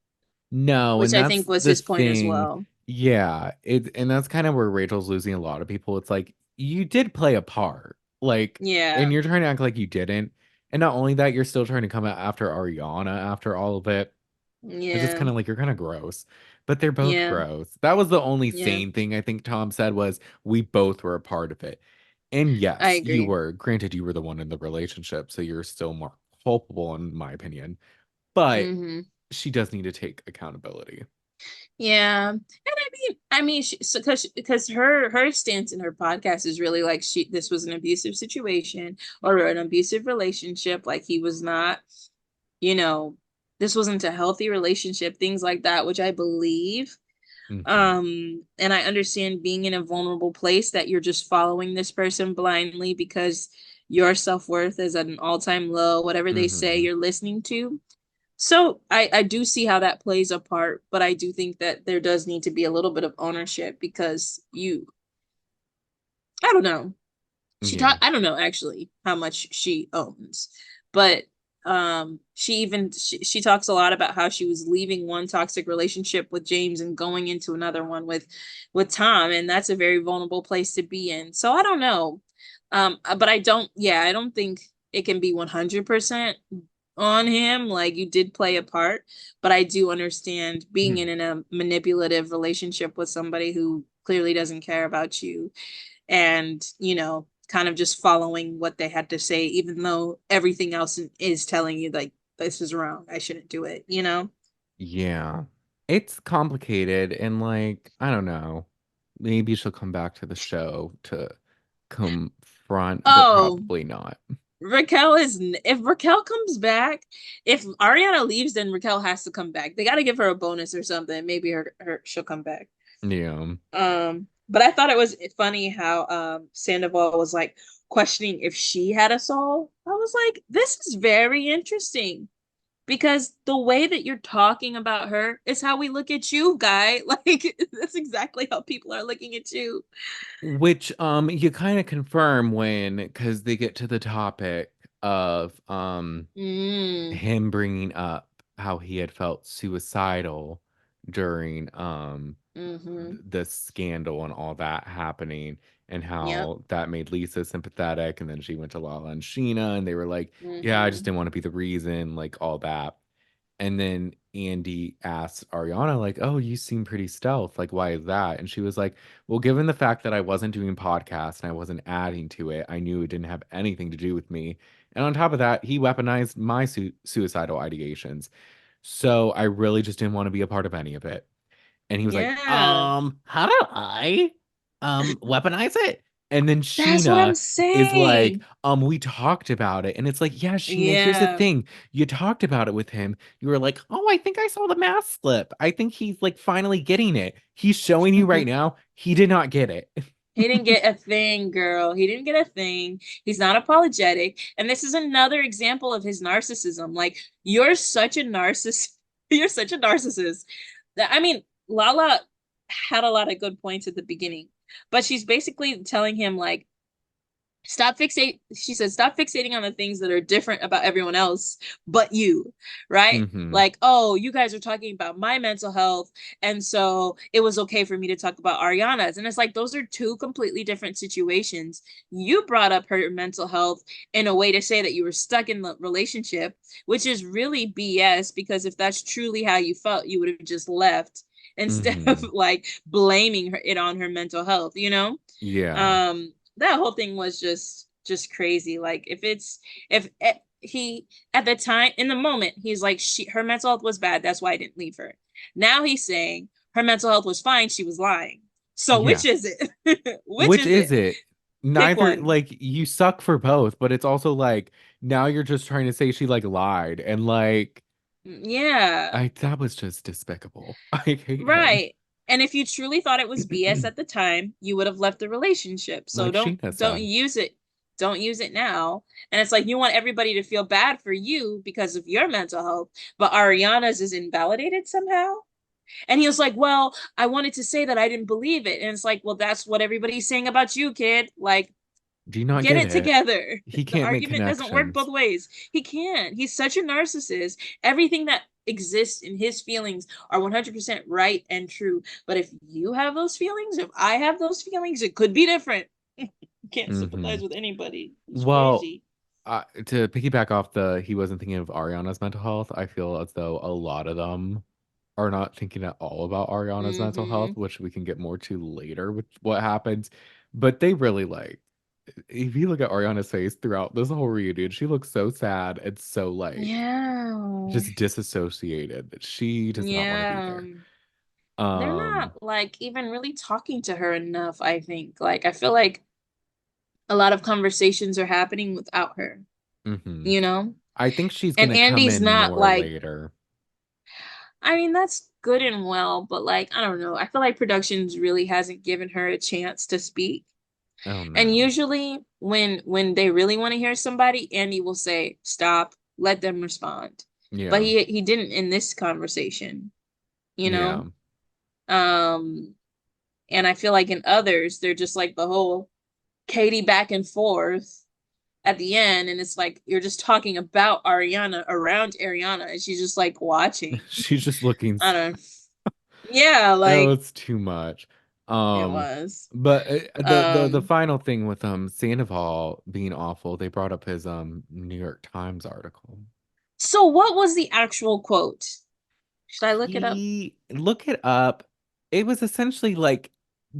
No, which and I that's think was the his point as thing. well. Yeah, and that's kind of where Rachel's losing a lot of people. It's like you did play a part, like, Yeah, and you're trying to act like you didn't. And not only that, you're still trying to come out after Ariana after all of it. It's just yeah, kind of like you're kind of gross, but they're both yeah, gross. That was the only yeah. sane thing I think Tom said was we both were a part of it. And I yes, you agree. were. Granted, you were the one in the relationship, so you're still more culpable in my opinion. But Mm-hmm. she does need to take accountability. Yeah, and I mean, because her stance in her podcast is really like this was an abusive situation or an abusive relationship. Like he was not, you know, this wasn't a healthy relationship, things like that, which I believe. Hmm. And I understand being in a vulnerable place that you're just following this person blindly because your self-worth is at an all-time low, whatever they say Hmm. you're listening to. So I do see how that plays a part, but I do think that there does need to be a little bit of ownership because I don't know. Yeah. I don't know actually how much she owns, but she talks a lot about how she was leaving one toxic relationship with James and going into another one with Tom, and that's a very vulnerable place to be in. So I don't know. But I don't think it can be 100% on him. Like, you did play a part, but I do understand being in a manipulative relationship with somebody who clearly doesn't care about you, and, kind of just following what they had to say, even though everything else is telling you, like, this is wrong. I shouldn't do it, you know? Yeah. It's complicated and like, I don't know. Maybe she'll come back to the show to confront, but Oh, probably not. If Raquel comes back, if Ariana leaves, then Raquel has to come back. They got to give her a bonus or something. Maybe she'll come back. Yeah. But I thought it was funny how Sandoval was like questioning if she had a soul. I was like, this is very interesting because the way that you're talking about her is how we look at you, guy. Like, that's exactly how people are looking at you. Which you kind of confirm when because they get to the topic of Mm, him bringing up how he had felt suicidal during mm-hmm. the scandal and all that happening and Yep. how that made Lisa sympathetic and then she went to Lala and Sheena and they were like, yeah, I just Mm-hmm. didn't want to be the reason, like all that. And then Andy asked Ariana, like, oh, you seem pretty stealth. Like, why is that? And she was like, well, given the fact that I wasn't doing podcasts and I wasn't adding to it, I knew it didn't have anything to do with me. And on top of that, he weaponized my suicidal ideations. So I really just didn't want to be a part of any of it. And he was like, Yeah. how do I weaponize it? And then That's what I'm Sheena is like, saying. we talked about it. And it's like, yeah, Sheena, here's the Yeah. thing. You talked about it with him. You were like, oh, I think I saw the mask slip. I think he's like finally getting it. He's showing you right now. He did not get it. He didn't get a thing, girl. He didn't get a thing. He's not apologetic. And this is another example of his narcissism. Like, you're such a narcissist. You're such a narcissist. I mean, Lala had a lot of good points at the beginning, but she's basically telling him, like, she says, stop fixating on the things that are different about everyone else but you, right? Hmm. Like, oh, you guys are talking about my mental health, and so it was okay for me to talk about Ariana's. And it's like, those are two completely different situations. You brought up her mental health in a way to say that you were stuck in the relationship, which is really BS, because if that's truly how you felt, you would have just left instead of Hmm. like blaming it on her mental health, you know? Yeah. That whole thing was just crazy. Like, if he, at the time, in the moment, he's like, her mental health was bad, that's why I didn't leave her. Now he's saying her mental health was fine, she was lying. So Yeah. which is it? Which Which is it? is it? Pick Neither, one. like, you suck for both, but it's also like now you're just trying to say she like lied and like Yeah. I that was just despicable. I hate him. Right. And if you truly thought it was BS at the time, you would have left the relationship. So Like don't Sheena don't said. use it. Don't use it now. And it's like, you want everybody to feel bad for you because of your mental health, but Ariana's is invalidated somehow. And he was like, well, I wanted to say that I didn't believe it. And it's like, well, that's what everybody's saying about you, kid. Like, Do you not get get it it? together. He The can't make argument doesn't work both connections. ways. He can't. He's such a narcissist. Everything that exists in his feelings are 100% right and true. But if you have those feelings, if I have those feelings, it could be different. You can't Hmm. sympathize with anybody. It's Well, crazy. to piggyback off the he wasn't thinking of Ariana's mental health, I feel as though a lot of them are not thinking at all about Ariana's mental health, Mm-hmm. which we can get more to later with what happens. But they really like if you look at Ariana's face throughout this whole reunion, she looks so sad and so like Yeah. just disassociated that she does not want to be Yeah. there. They're Um, not like even really talking to her enough, I think. Like, I feel like a lot of conversations are happening without her, mhm. you know? I think she's And gonna come Andy's in not more like, later. I mean, that's good and well, but like, I don't know. I feel like productions really hasn't given her a chance to speak. Oh And no. usually when they really want to hear somebody, Andy will say, "Stop, let them respond." But Yeah. he didn't in this conversation, you Yeah. know? Um, and I feel like in others, they're just like the whole Katie back and forth at the end, and it's like you're just talking about Ariana around Ariana, and she's just like watching. She's just looking I don't know. Yeah, oh, like, it's too much. It Um, was. but the Um, final thing with Sandoval being awful, they brought up his New York Times article. so what was the actual quote? Should I look it up? He look it up. It was essentially like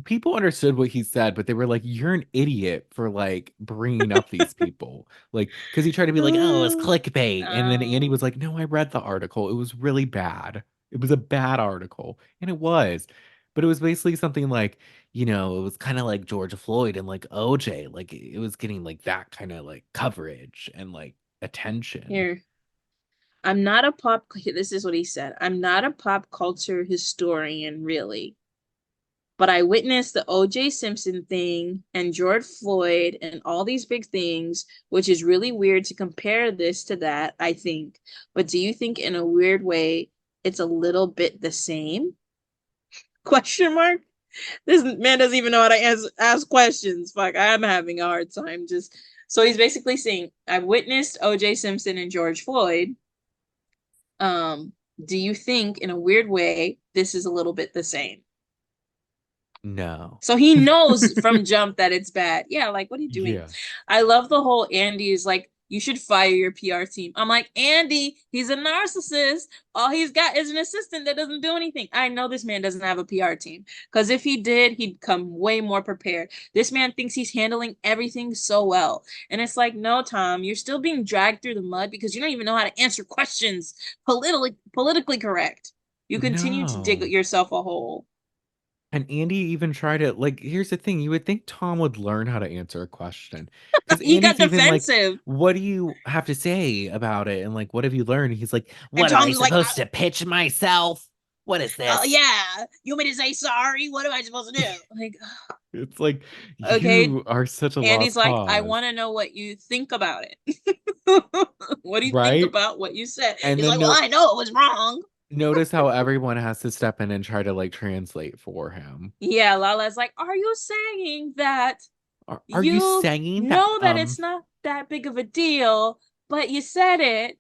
people understood what he said, but they were like, "You're an idiot for like bringing up these people." Like, because he tried to be like, "Oh, it's clickbait," and then Andy Um, was like, "No, I read the article. It was really bad. It was a bad article, and it was." But it was basically something like, it was kind of like George Floyd and like OJ. Like it was getting like that kind of like coverage and like attention. here. I'm not a pop. This is what he said. I'm not a pop culture historian, really, but I witnessed the O.J. Simpson thing and George Floyd and all these big things, which is really weird to compare this to that, I think. But do you think, in a weird way, it's a little bit the same? Question mark. This man doesn't even know how to ask questions. Fuck, I'm having a hard time just. So he's basically saying, I've witnessed O.J. Simpson and George Floyd. Um, do you think, in a weird way, this is a little bit the same? No. So he knows from jump that it's bad. Yeah, like, what are you doing? Yeah. I love the whole Andy is like, you should fire your PR team. I'm like, Andy, he's a narcissist. All he's got is an assistant that doesn't do anything. I know this man doesn't have a PR team because if he did, he'd come way more prepared. This man thinks he's handling everything so well. And it's like, no, Tom, you're still being dragged through the mud because you don't even know how to answer questions politically correct. You continue to dig No. yourself a hole. And Andy even tried to like, here's the thing, you would think Tom would learn how to answer a question. Because He got Andy's even like, defensive. what do you have to say about it? And like, what have you learned? He's like, And what am I Tom's like, supposed to pitch myself? What is oh this? yeah, you want me to say sorry? What am I supposed to do? Like, It's like okay. you are such a Andy's lost like, I cause, want to know what you think about it. What do you think right? about what you said? And He's then like, well, I know it was wrong. notice how everyone has to step in and try to like translate for him. Yeah, Lala's like, are you saying that Are you you saying that know that it's not that big of a deal, but you said it?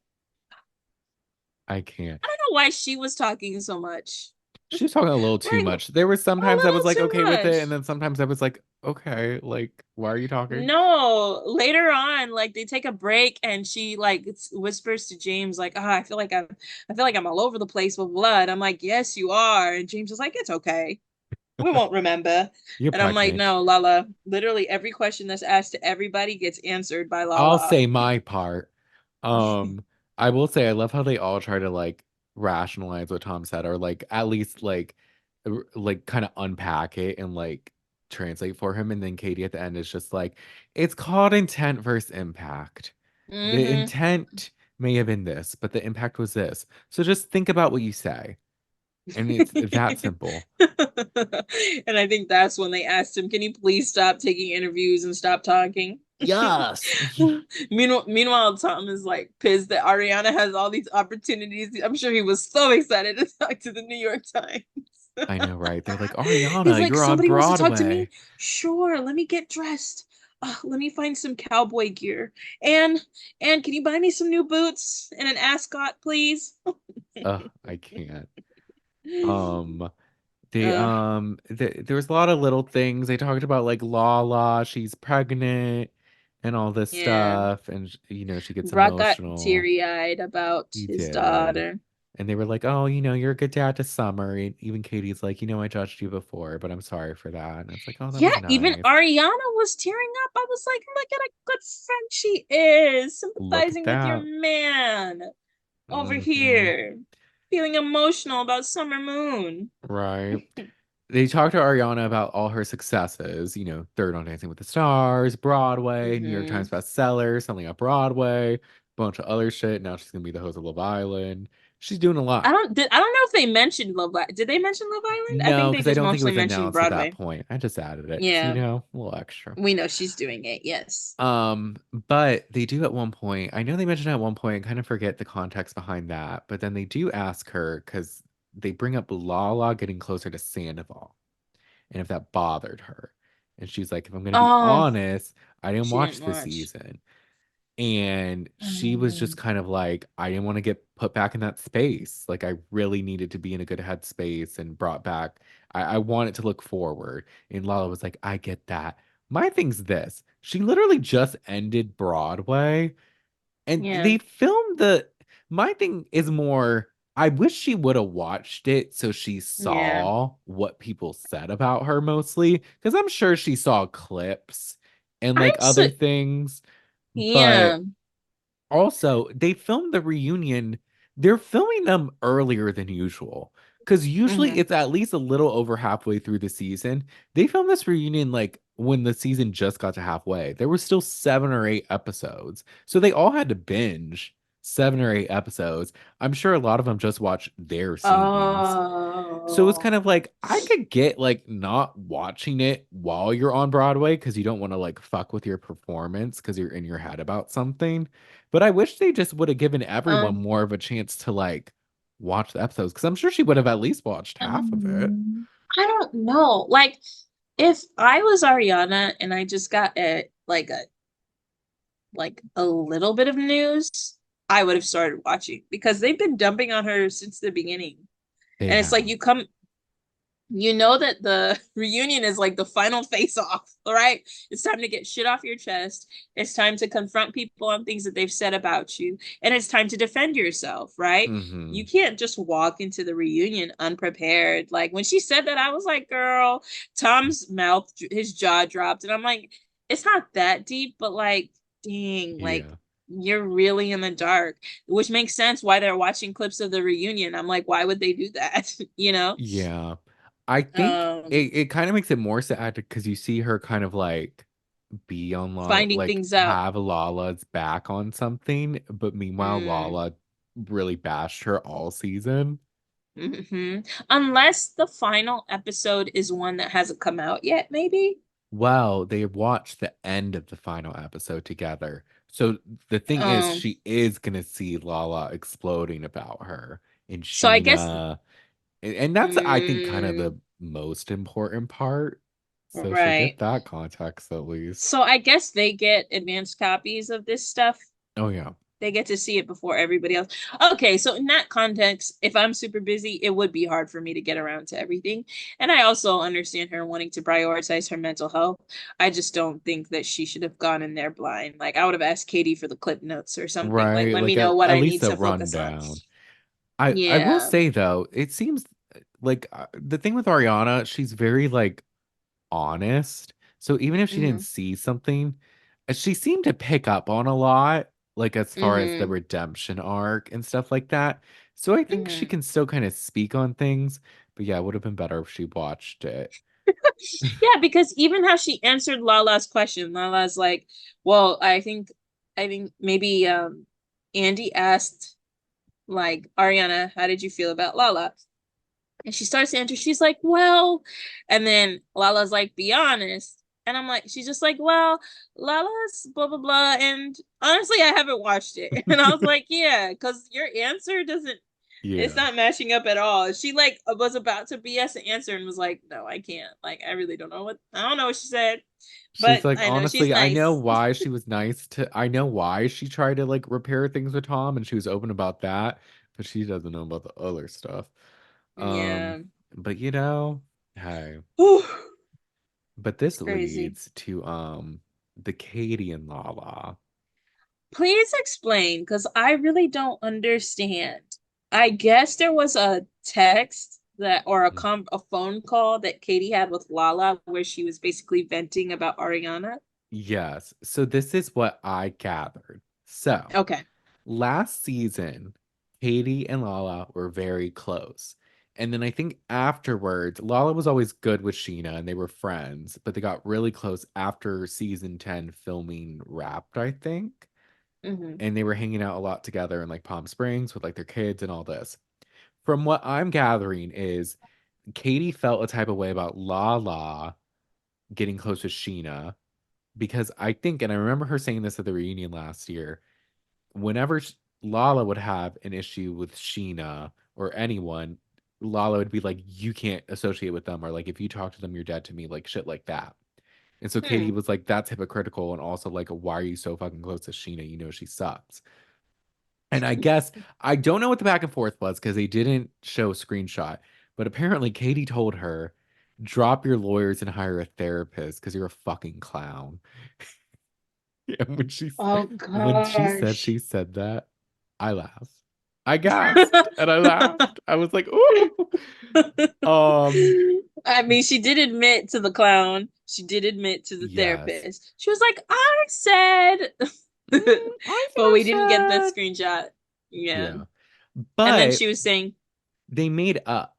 I can't. I don't know why she was talking so much. She was talking a little too Like, much. There were a sometimes I was little like too okay with it, and much. then sometimes I was like, okay, like why are you talking? No, later on, like they take a break and she like whispers to James, like, oh, I feel like I'm all over the place with blood. I'm like, yes, you are. And James is like, it's okay. We won't remember. You're And I'm like, pregnant. no, Lala. Literally every question that's asked to everybody gets answered by I'll Lala. say my part. Um, I will say I love how they all try to like rationalize what Tom said, or like at least like kind of unpack it and like translate for him. And then Katie at the end is just like, it's called intent versus impact. The Mm-hmm. intent may have been this, but the impact was this. So just think about what you say. And it's that simple. And I think that's when they asked him, can you please stop taking interviews and stop talking? Yes. Meanwhile, Tom is like pissed that Ariana has all these opportunities. I'm sure he was so excited to talk to the New York Times. I know, right? They're like, He's Ariana, like, you're on somebody wants to talk to me? Broadway. Sure, let me get dressed. Let me find some cowboy gear. And can you buy me some new boots and an ascot, please? I can't. Um, uh, there was a lot of little things. They talked about like Lala, she's pregnant and all this yeah. stuff, and she gets Brock got emotional. teary-eyed about He his did. daughter. And they were like, "Oh, you're a good dad to Summer." And even Katie's like, "I judged you before, but I'm sorry for that." And it's like, "Oh, that Yeah, was even nice. Ariana was tearing up. I was like, look at a good friend she is, Look at sympathizing with your that." man over Hmm. here, feeling emotional about Summer Moon. Right. They talked to Ariana about all her successes, third on Dancing with the Stars, Broadway, New York Hmm. Times bestseller, something on Broadway, bunch of other shit. Now she's gonna be the host of Love Island. She's doing a lot. I don't know if they mentioned Love Island. Did they mention Love Island? I No, think they because I just don't think it mostly was mentioned announced at that Broadway. point. I just added it because Yeah, a little extra. we know she's doing it. Yes. But they do at one point, I know they mentioned at one point, I kind of forget the context behind that, but then they do ask her because they bring up Lala getting closer to Sandoval and if that bothered her. And she's like, if I'm gonna be Oh, honest, I didn't she watch didn't the watch. season. And she was just Um, kind of like, I didn't want to get put back in that space. Like, I really needed to be in a good headspace and brought back, I wanted to look forward. And Lala was like, I get that. My thing's this, she literally just ended Broadway and yeah, they filmed my thing is more, I wish she would have watched it so she yeah. saw what people said about her mostly. Because I'm sure she saw clips and I'm like so other things. yeah. But also, they filmed the reunion. They're filming them earlier than usual because usually Hmm. it's at least a little over halfway through the season. They filmed this reunion like when the season just got to halfway. There were still 7 or 8 episodes. So they all had to binge 7 or 8 episodes. I'm sure a lot of them just watched their scenes. So it's Oh. kind of like I could get like not watching it while you're on Broadway because you don't want to like fuck with your performance because you're in your head about something. But I wish they just would have given everyone Um, more of a chance to like watch the episodes because I'm sure she would have at least watched half of it. I don't know. Like, if I was Ariana and I just got a little bit of news, I would have started watching because they've been dumping on her since the beginning. They And it's like have. you know that the reunion is like the final face off, all right? It's time to get shit off your chest. It's time to confront people on things that they've said about you. And it's time to defend yourself, right? Mm-hmm. You can't just walk into the reunion unprepared. Like when she said that, I was like, girl, Tom's mouth, his jaw dropped. And I'm like, it's not that deep, but like, dang, like, Yeah. you're really in the dark, which makes sense why they're watching clips of the reunion. I'm like, why would they do that? You know? Yeah. I think um it kind of makes it more sad because you see her kind of like be on Lala, finding like things out. have Lala's back on something, but meanwhile, Mm, Lala really bashed her all season. hmm. Unless the final episode is one that hasn't come out yet, maybe. Well, they watched the end of the final episode together. So the thing is, Um, she is gonna see Lala exploding about her and so I guess, Sheena. And that's, I think, kind of mm, the most important part. So she'll get right. that context at least. So I guess they get advanced copies of this stuff. Oh, yeah. They get to see it before everybody else. Okay, so in that context, if I'm super busy, it would be hard for me to get around to everything. And I also understand her wanting to prioritize her mental health. I just don't think that she should have gone in there blind. Like I would have asked Katie for the clip notes or something. Like, Right. let me Like know what at I least need a to focus on. rundown. I will Yeah. say though, it seems like the thing with Ariana, she's very like honest. So even if she didn't Mm-hmm. see something, she seemed to pick up on a lot, like as far as the Mm-hmm. redemption arc and stuff like that. So I think she Mm-hmm. can still kind of speak on things. But yeah, it would have been better if she watched it. Yeah, because even how she answered Lala's question, Lala's like, well, I think maybe Andy asked like, Ariana, how did you feel about Lala? And she starts to answer, she's like, well, and then Lala's like, be honest. And I'm like, she's just like, well, Lala's blah blah blah. And honestly, I haven't watched it. And I was like, yeah, because your answer doesn't, it's Yeah. not matching up at all. She like was about to BS the answer and was like, no, I can't. Like, I really don't know I don't know what she said, She's but like, I know she's honestly, I know nice. why she was nice to, I know why she tried to like repair things with Tom and she was open about that, but she doesn't know about the other stuff. Um, Yeah. but hey, Whew, but it's this crazy. leads to the Katie and Lala. Please explain, because I really don't understand. I guess there was a text that or a phone call that Katie had with Lala where she was basically venting about Ariana. Yes. So this is what I gathered. So Okay. last season, Katie and Lala were very close. And then I think afterwards, Lala was always good with Sheena and they were friends, but they got really close after season 10 filming wrapped, I think. Hmm. And they were hanging out a lot together in like Palm Springs with like their kids and all this. From what I'm gathering is Katie felt a type of way about Lala getting close with Sheena because I think, and I remember her saying this at the reunion last year, whenever Lala would have an issue with Sheena or anyone, Lala would be like, you can't associate with them, or like, if you talk to them, you're dead to me, like shit like that. And so Katie Hmm. was like, that's hypocritical. And also, like, why are you so fucking close to Sheena? You know, she sucks. And I guess I don't know what the back and forth was because they didn't show a screenshot. But apparently, Katie told her, drop your lawyers and hire a therapist because you're a fucking clown. And Oh when she gosh. said that, I laughed. I gasped and I laughed. I was like, ooh. Um, I mean, she did admit to the clown. She did admit to the yes. therapist. She was like, I said, I think but I we didn't get that said. screenshot. Yeah. Yeah. And then But she was saying, they made up.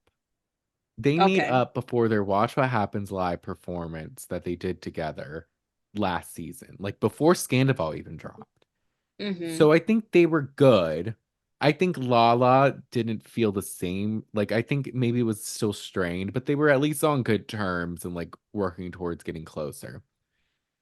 They made okay. up before their Watch What Happens live performance that they did together last season, like before Scandival even dropped. Mm-hmm. So I think they were good. I think Lala didn't feel the same. Like I think maybe it was still strained, but they were at least on good terms and like working towards getting closer.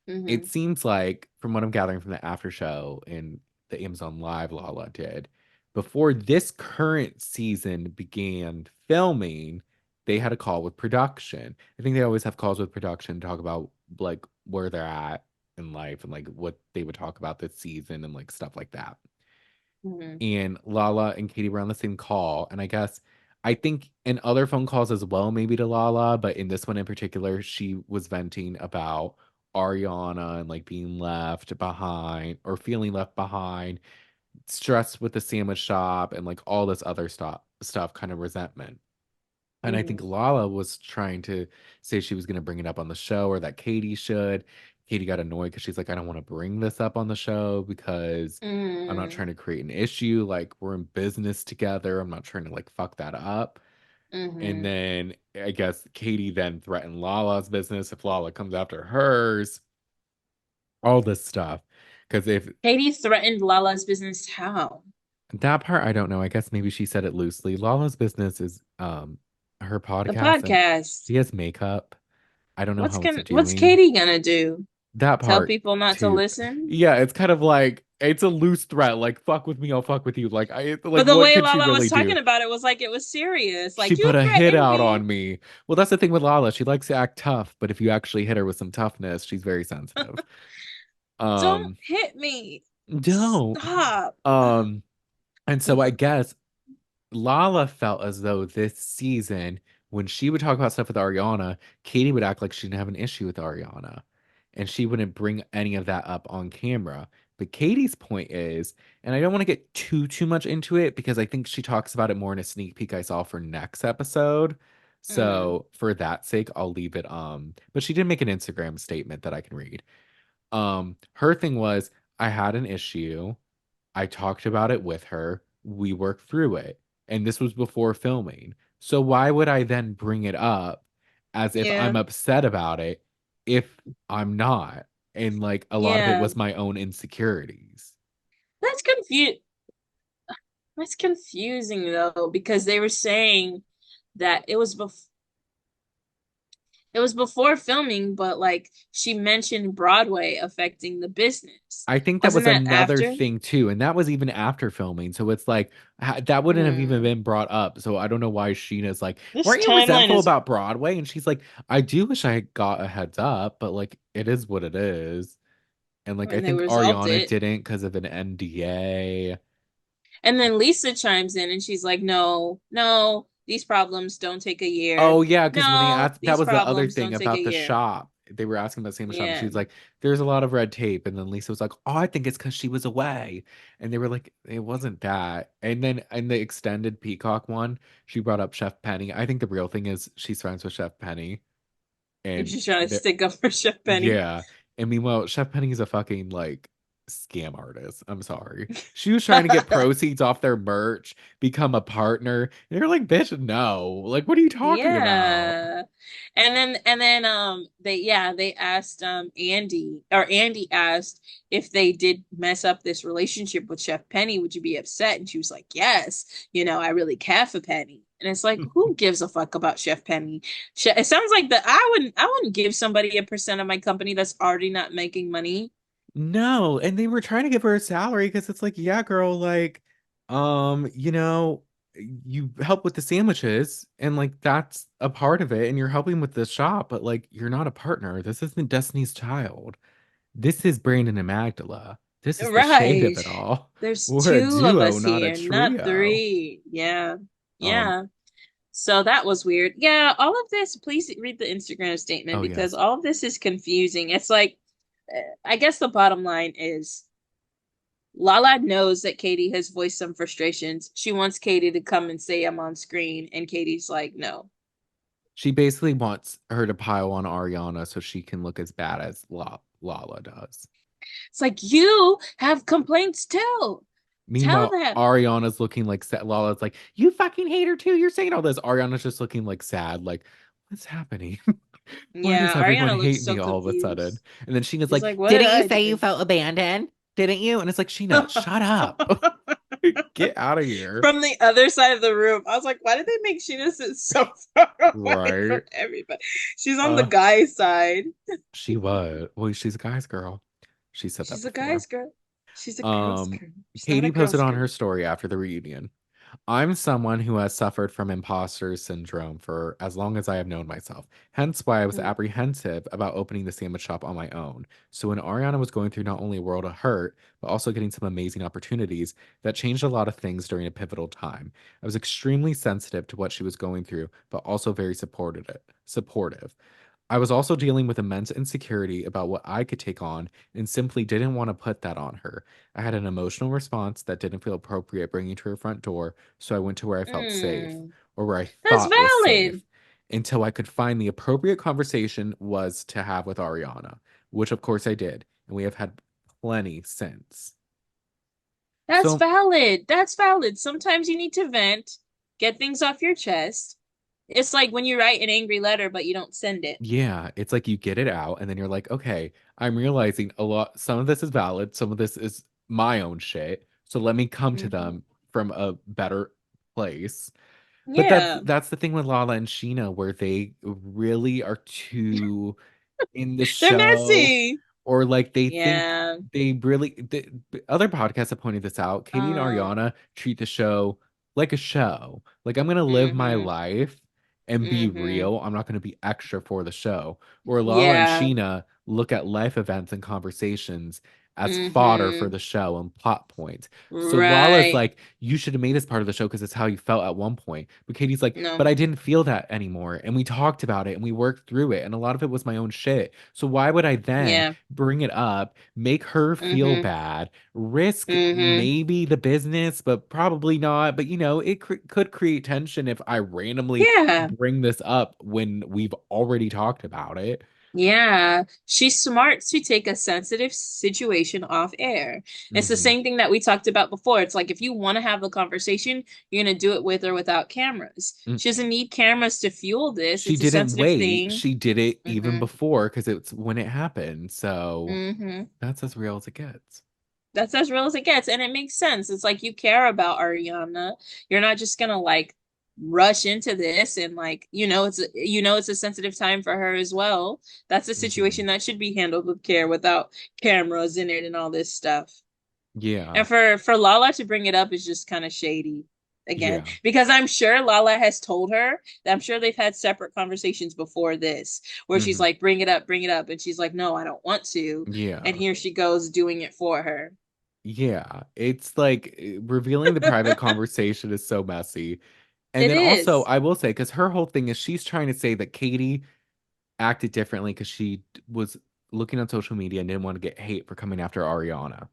Mm-hmm. It seems like, from what I'm gathering from the after show and the Amazon Live Lala did, before this current season began filming, they had a call with production. I think they always have calls with production to talk about like where they're at in life and like what they would talk about this season and like stuff like that. Mm-hmm. And Lala and Katie were on the same call. And I think in other phone calls as well, maybe to Lala, but in this one in particular, she was venting about Ariana and like being left behind or feeling left behind, stressed with the sandwich shop and like all this other stuff, kind of resentment. And I think Mm-hmm. Lala was trying to say she was going to bring it up on the show or that Katie should. Katie got annoyed because she's like, I don't want to bring this up on the show because I'm not Mm-hmm. trying to create an issue. Like, we're in business together. I'm not trying to like fuck that up. And Mm-hmm. then I guess Katie then threatened Lala's business if Lala comes after hers, all this stuff. Because if Katie threatened Lala's business. How? that part, I don't know. I guess maybe she said it loosely. Lala's business is her The podcast and podcast. she has makeup. I don't know how it's What's doing. Katie gonna do? That Tell part people not to too. listen? Yeah, it's kind of like it's a loose threat. Like fuck with me, I'll fuck with you. Like But the what way could she Lala was really do? talking about it was like it was serious. She Like, you put a hit threatened out me. on me. Well, that's the thing with Lala. She likes to act tough, but if you actually hit her with some toughness, she's very sensitive. Don't Um, hit me. don't. Stop. Um, and so I guess Lala felt as though this season, when she would talk about stuff with Ariana, Katie would act like she didn't have an issue with Ariana. And she wouldn't bring any of that up on camera. But Katie's point is, and I don't want to get too much into it because I think she talks about it more in a sneak peek I saw for next episode. Mm, So for that sake, I'll leave it. But she did make an Instagram statement that I can read. Her thing was, I had an issue. I talked about it with her. We worked through it. And this was before filming. So why would I then bring it up as if yeah. I'm upset about it if I'm not? And like a lot of it Yeah. was my own insecurities. That's confu that's confusing though, because they were saying that it was before filming, but like she mentioned Broadway affecting the business. I think that Wasn't was that another after? thing too. And that was even after filming. So it's like that wouldn't have even Mm. been brought up. So I don't know why Sheena's like, This weren't you timeline resentful is about Broadway? And she's like, I do wish I got a heads up, but like it is what it is. And like I when they think resolved Ariana it. didn't because of an NDA. And then Lisa chimes in and she's like, no, no, these problems don't take a year. Oh yeah, because when they No, asked, that these was the other problems thing don't take a about the year. shop. They were asking about same shop, and she Yeah. was like, "There's a lot of red tape." And then Lisa was like, "Oh, I think it's because she was away." And they were like, "It wasn't that." And then in the extended Peacock one, she brought up Chef Penny. I think the real thing is she's friends with Chef Penny, And and she's trying to the stick up for Chef Penny. yeah. And meanwhile, Chef Penny's a fucking like scam artist. I'm sorry. She was trying to get proceeds off their merch, become a partner. And you're like, bitch, no. Like, what are you talking about? Yeah. And then they asked Andy asked if they did mess up this relationship with Chef Penny, would you be upset? And she was like, yes, I really care for Penny. And it's like, who gives a fuck about Chef Penny? It sounds like that I wouldn't give somebody a percent of my company that's already not making money. No, and they were trying to give her a salary because it's like, yeah, girl, like, you know, you help with the sandwiches and like that's a part of it and you're helping with the shop, but like you're not a partner. This isn't Destiny's Child. This is Brandon and Magdala. This is the shade Right. of it all. There's We're a two of duo, us not a here, not trio. three. Yeah. Um, Yeah. So that was weird. Yeah, all of this, please read the Instagram statement oh because yes. all of this is confusing. It's like, I guess the bottom line is Lala knows that Katie has voiced some frustrations. She wants Katie to come and say I'm on screen, and Katie's like, no. She basically wants her to pile on Ariana so she can look as bad as Lala does. It's like, you have complaints too. Tell Meanwhile, them. Ariana's looking like sad. Lala's like, "You fucking hate her too. You're saying all this." Ariana's just looking like sad, like, "What's happening? Why does Yeah, everyone Ariana looks hate so me all of a sudden?" confused. And then Sheena's She's like, like, what did "Didn't you I say you do? felt abandoned? Didn't you?" And it's like, Sheena, shut up. Get out of here. From the other side of the room. I was like, why did they make Sheena sit so far away from Right. everybody? She's on the Uh, guy side. she was. Well, she's a guy's girl. She said that She's a before. guy's girl. She's a girl's Um, girl. She's not a Katie posted girl's on her girl. story after the reunion. I'm someone who has suffered from imposter syndrome for as long as I have known myself. Hence why I was Mm. apprehensive about opening the sandwich shop on my own. So when Ariana was going through not only a world of hurt, but also getting some amazing opportunities, that changed a lot of things during a pivotal time. I was extremely sensitive to what she was going through, but also very supportive. I was also dealing with immense insecurity about what I could take on and simply didn't want to put that on her. I had an emotional response that didn't feel appropriate bringing to her front door, so I went to where I felt safe, Mm. or where I That's thought was valid. safe, until I could find the appropriate conversation was to have with Ariana, which of course I did, and we have had plenty since. That's So valid. That's valid. Sometimes you need to vent, get things off your chest. It's like when you write an angry letter, but you don't send it. yeah, it's like you get it out and then you're like, okay, I'm realizing a lot, some of this is valid, some of this is my own shit. So let me come to Hmm. them from a better place. But that's Yeah. that's the thing with Lala and Sheena, where they really are too in the They're show, messy. or like they think Yeah. they really other podcasts have pointed this out. Katie and Uh, Ariana treat the show like a show. Like, I'm gonna live my mm-hmm. life and be Mm-hmm. real. I'm not gonna be extra for the show. Where Lala and Yeah. Sheena look at life events and conversations as fodder for Mm-hmm. the show and plot points. So Lala's Right. like, you should have made this part of the show because it's how you felt at one point. But Katie's like, No. but I didn't feel that anymore. And we talked about it and we worked through it. And a lot of it was my own shit. So why would I then Yeah. bring it up, make her feel Mm-hmm. bad, risk Mm-hmm. maybe the business, but probably not. But it could create tension if I randomly Yeah. bring this up when we've already talked about it. Yeah, she's smart to take a sensitive situation off air. It's the Hmm. same thing that we talked about before. It's like if you want to have a conversation, you're going to do it with or without cameras. She doesn't need cameras to fuel this. She It's a didn't sensitive wait. thing. She did it even Hmm. before because it's when it happened. So Hmm. that's as real as it gets. That's as real as it gets, and it makes sense. It's like you care about Ariana. You're not just gonna like rush into this and like it's a sensitive time for her as well. That's a Hmm. situation that should be handled with care without cameras in it and all this stuff. Yeah. And for Lala to bring it up is just kind of shady again Yeah. because I'm sure Lala has told her that I'm sure they've had separate conversations before this where she's Hmm. like bring it up and she's like no, I don't want to. And Yeah. here she goes doing it for her. Yeah. It's like revealing the private conversation is so messy. And It then also, is. I will say, because her whole thing is she's trying to say that Katie acted differently because she was looking on social media and didn't want to get hate for coming after Ariana.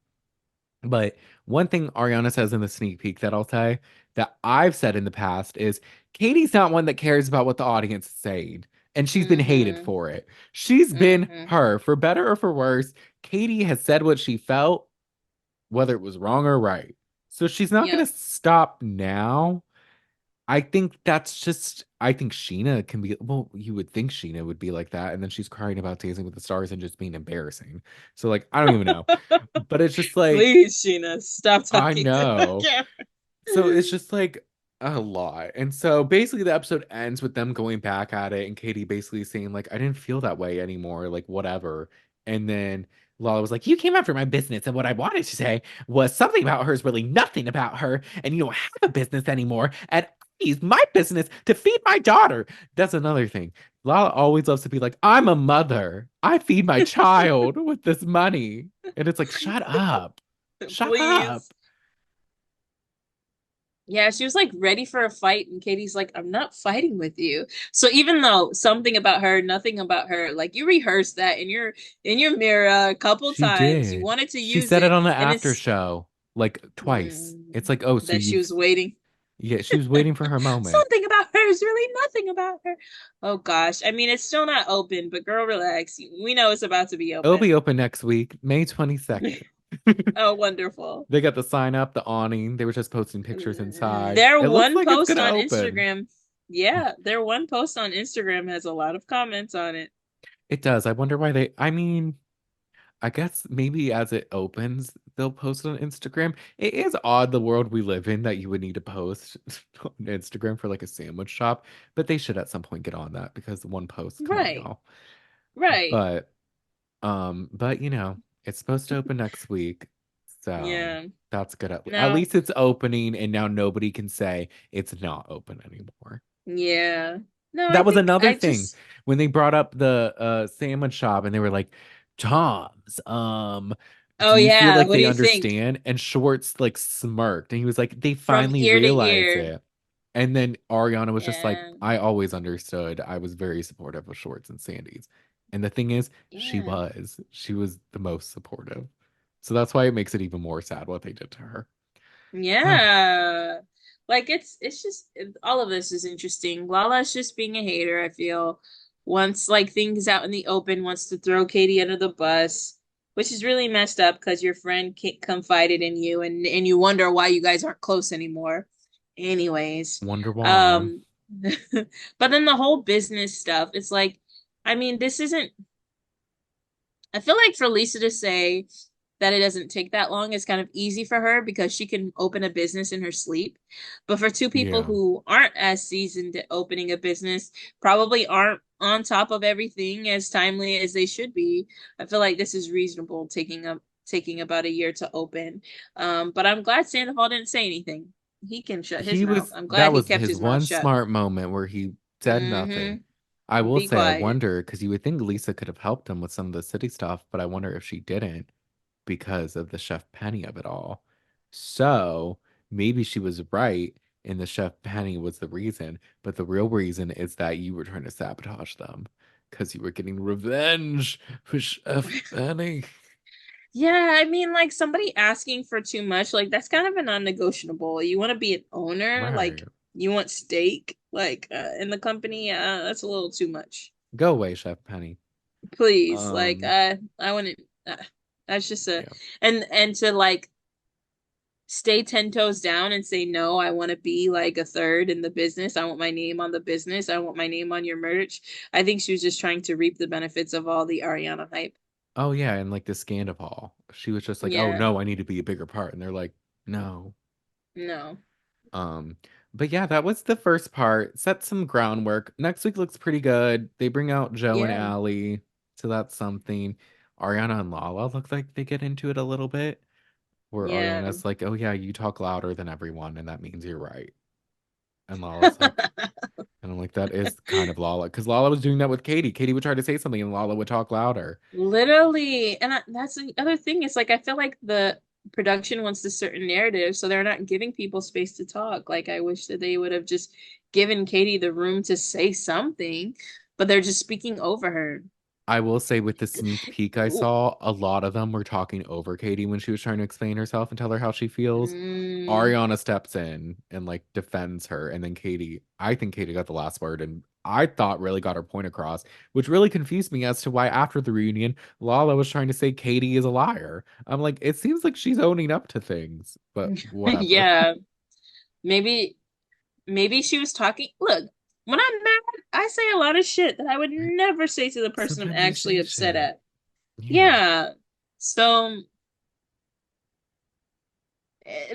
But one thing Ariana says in the sneak peek that I'll say that I've said in the past is Katie's not one that cares about what the audience is saying. And she's been hated Mm-hmm. for it. She's been Mm-hmm. her, for better or for worse. Katie has said what she felt, whether it was wrong or right. So she's not going Yep. to stop now. I think Sheena can be, well, you would think Sheena would be like that. And then she's crying about Dancing with the Stars and just being embarrassing. So, like, I don't even know. But it's just like, Please, Sheena, stop I talking to the know. So camera. it's just like a lot. And so basically the episode ends with them going back at it and Katie basically saying, like, I didn't feel that way anymore, like whatever. And then Lala was like, "You came after my business, and what I wanted to say was something about her is really nothing about her, and you don't have a business anymore, and I use my business to feed my daughter." That's another thing. Lala always loves to be like, "I'm a mother. I feed my child with this money." And it's like, shut up. Shut Please. up. Yeah, she was like ready for a fight, and Katie's like, I'm not fighting with you. So even though something about her, nothing about her, like you rehearsed that in your mirror a couple She times, you did. wanted to She use said it it, on the and after it's show like twice. It's like, oh, so that she you've, was waiting. yeah, she was waiting for her moment. Something about her is really nothing about her. Oh gosh. I mean, it's still not open, but girl, relax. We know it's about to be It'll be open. open next week, May 22nd. Oh, wonderful. They got the sign up, the awning. They were just posting pictures inside. Their It looks one like it's post gonna on open. Instagram, yeah, their one post on Instagram has a lot of comments on it. It does. I wonder why I mean, I guess maybe as it opens, they'll post it on Instagram. It is odd the world we live in that you would need to post on Instagram for like a sandwich shop, but they should at some point get on that because one post, come on, Right, y'all. right. But but it's supposed to open next week. So Yeah. that's good. At No, least it's opening and now nobody can say it's not open anymore. yeah. No, I That was think another I thing just, when they brought up the sandwich shop and they were like, Tom's, oh do you feel yeah, like what do they you think? understand? And Schwartz like smirked and he was like, they From finally ear to realized ear. it. And then Ariana was just like, Yeah. I always understood. I was very supportive of Schwartz and Sandy's. And the thing is, Yeah. she was the most supportive. So that's why it makes it even more sad what they did to her. Yeah. Like it's just all of this is interesting. Lala's just being a hater, I feel. Once like things out in the open, wants to throw Katie under the bus, which is really messed up because your friend confided in you and you wonder why you guys aren't close anymore. Anyways, Wonder why. um but then the whole business stuff, it's like I mean, this isn't I feel like for Lisa to say that it doesn't take that long is kind of easy for her because she can open a business in her sleep. But for two people Yeah. who aren't as seasoned at opening a business, probably aren't on top of everything as timely as they should be, I feel like this is reasonable taking about a year to open. But I'm glad Sandoval didn't say anything. He can shut his mouth. I'm That glad he was kept his his mouth one shut. smart moment where he said nothing. Mm-hmm. I will Be say, I quiet. wonder, because you would think Lisa could have helped him with some of the city stuff, but I wonder if she didn't because of the Chef Penny of it all. So maybe she was right, and the Chef Penny was the reason, but the real reason is that you were trying to sabotage them because you were getting revenge for Chef Penny. Yeah, I mean, like somebody asking for too much, like that's kind of a non-negotiable. You want to be an owner, like Right. you want stake, like in the company. That's a little too much. Go away, Chef Penny. Please, like Um, I wouldn't. That's just a yeah. and to like stay 10 toes down and say no. I want to be like a third in the business. I want my name on the business. I want my name on your merch. I think she was just trying to reap the benefits of all the Ariana hype. Oh yeah, and like the Scandival. She was just like, "Oh Yeah, no, I need to be a bigger part." And they're like, "No." no, Um, but yeah, that was the first part. Set some groundwork. Next week looks pretty good. They bring out Joe and yeah, Allie, so that's something. Ariana and Lala look like they get into it a little bit, where yeah. Ariana's like, "Oh yeah, you talk louder than everyone, and that means you're right." And Lala's like, and I'm like, that is kind of Lala, because Lala was doing that with Katie. Katie would try to say something, and Lala would talk louder. Literally, and that's the other thing. It's like I feel like the production wants a certain narrative, so they're not giving people space to talk. Like I wish that they would have just given Katie the room to say something, but they're just speaking over her. I will say with the sneak peek I saw, a lot of them were talking over Katie when she was trying to explain herself and tell her how she feels. Mm. Ariana steps in and like defends her, and then I think Katie got the last word, and I thought really got her point across, which really confused me as to why after the reunion, Lala was trying to say Katie is a liar. I'm like, it seems like she's owning up to things, but whatever. Yeah, maybe maybe she was talking. Look, when I'm mad, I say a lot of shit that I would never say to the person I'm Sometimes you actually say upset shit. at. Yeah. Yeah. So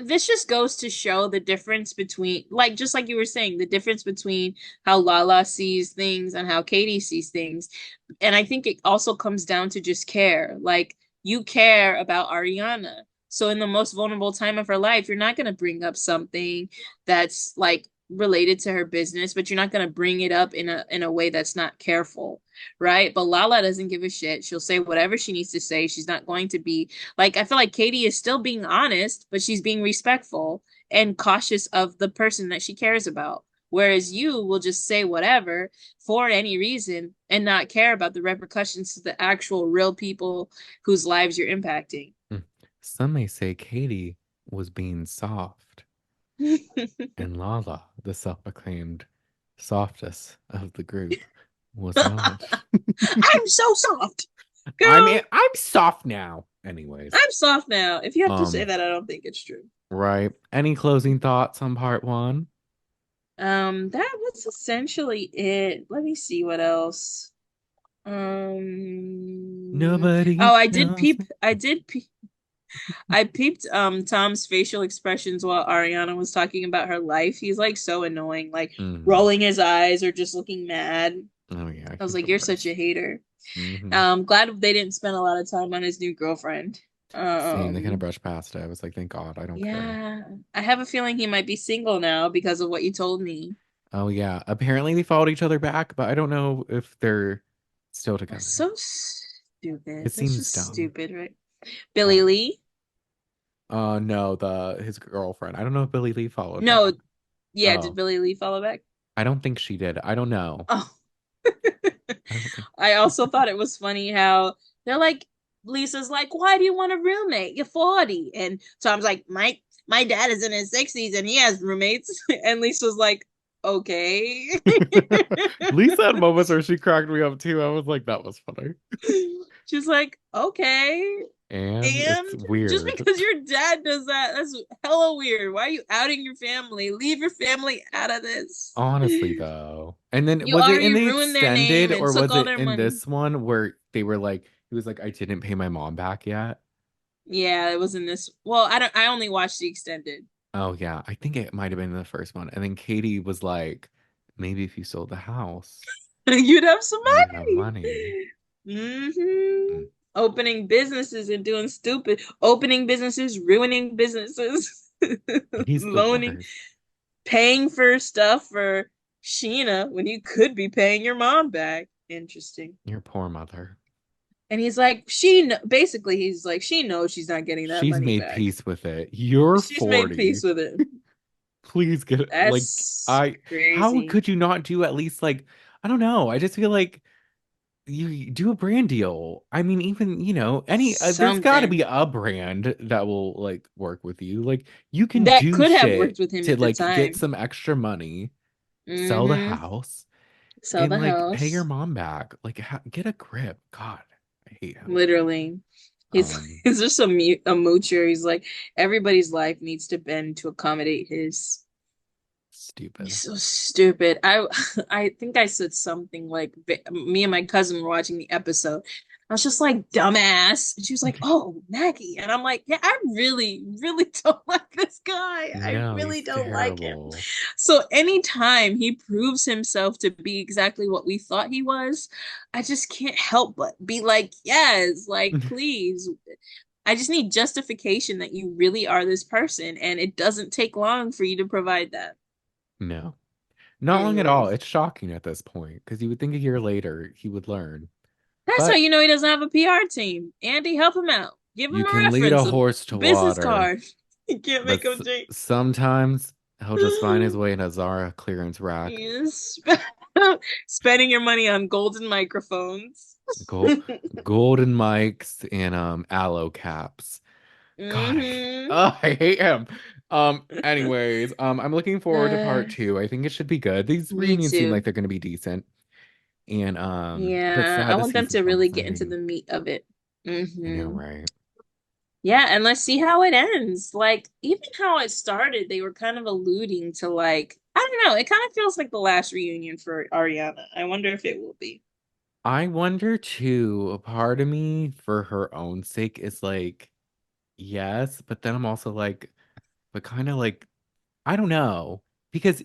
this just goes to show the difference between like just like you were saying the difference between how Lala sees things and how Katie sees things, and I think it also comes down to just care. Like you care about Ariana. So in the most vulnerable time of her life, you're not going to bring up something that's like related to her business, but you're not going to bring it up in a way that's not careful, right? But Lala doesn't give a shit. She'll say whatever she needs to say. She's not going to be like, I feel like Katie is still being honest, but she's being respectful and cautious of the person that she cares about. Whereas you will just say whatever for any reason and not care about the repercussions to the actual real people whose lives you're impacting. Mm. Some may say Katie was being soft, and Lala, the self-acclaimed softest of the group, was not. I'm so soft. I mean, Girl, I'm soft now. Anyways, I'm soft now. If you have to say um, that, I don't think it's true. right. Any closing thoughts on part one? That was essentially it. Let me see what else. Nobody Oh, knows me. I peeped Tom's facial expressions while Ariana was talking about her life. He's like so annoying, like Hmm. rolling his eyes or just looking mad. Oh yeah, I was he's like, the you're such a worst. hater. Hmm. Glad they didn't spend a lot of time on his new girlfriend. Same. They kind of Um, brushed past it. I was like, thank God, I don't care. yeah, I have a feeling he might be single now because of what you told me. Oh yeah. Apparently they followed each other back, but I don't know if they're still That's together. so stupid. It That's seems just dumb. stupid, right? Billy Oh. Lee? No, the his girlfriend. I don't know if Billy Lee followed No, back. yeah, did Oh, Billy Lee follow back? I don't think she did. I don't know. Oh. I don't think. I also thought it was funny how they're like, Lisa's like, why do you want a roommate? You're 40. And Tom's like, my dad is in his 60s and he has roommates. And Lisa's like, okay. Lisa had moments where she cracked me up too. I was like, that was funny. She's like, okay. And And it's just weird. because your dad does that, that's hella weird. Why are you outing your family? Leave your family out of this. Honestly, though. And then You was it in already the ruined their name extended and or took was all it their in money. this one where they were like, he was like, I didn't pay my mom back yet? Yeah, it was in this. Well, I only watched the extended. Oh, yeah. I think it might have been in the first one. And then Katie was like, maybe if you sold the house, You'd have some you'd have money. money. Mm. Opening businesses and doing stupid, opening businesses, ruining businesses, He's the loaning, worst. paying for stuff for Sheena when you could be paying your mom back. Interesting. Your poor mother. And he's like, basically, he's like, she knows she's not getting that She's money made back. peace with it. You're She's made 40. peace with it. Please get it. Like, That's how crazy. could you not do at least like, I don't know. I just feel like you do a brand deal. I mean, even, there's got to Something be a brand that will like work with you. Like, you can that do could have shit worked with him to at the like get time. some extra money, sell the Mm-hmm. house, Sell and the like pay your house. mom back. Like, get a grip. God, I hate him. Literally. He's Um, he's just a moocher. He's like everybody's life needs to bend to accommodate his. He's Stupid. so stupid. I think I said something like me and my cousin were watching the episode. I was just like dumbass. And she was like, "Oh, Maggie." And I'm like, "Yeah, I really really don't like this guy. I No, really he's don't like him." terrible. So anytime he proves himself to be exactly what we thought he was, I just can't help but be like, "Yes, like please." I just need justification that you really are this person, and it doesn't take long for you to provide that. No. Not long at Mm. all. It's shocking at this point because you would think a year later he would learn. That's how But you know he doesn't have a PR team. Andy, help him out. Give him you a can lead a reference, a horse to business water. card. You can't But make him drink. sometimes he'll just find his way in a Zara clearance rack. He's spending your money on golden microphones. Gold, golden mics and aloe caps. God, Hmm. I hate him. Anyways, I'm looking forward to part two. I think it should be good. These Me reunions seem like too. they're gonna be decent. And but Yeah, I sad the want them to season's really almost get into ending. the meat of it. I know, Hmm. right? Yeah, and let's see how it ends. Like, even how it started, they were kind of alluding to like, I don't know, it kind of feels like the last reunion for Ariana. I wonder if it will be. I wonder too, a part of me for her own sake is like, yes, but then I'm also like, but kind of like, I don't know, because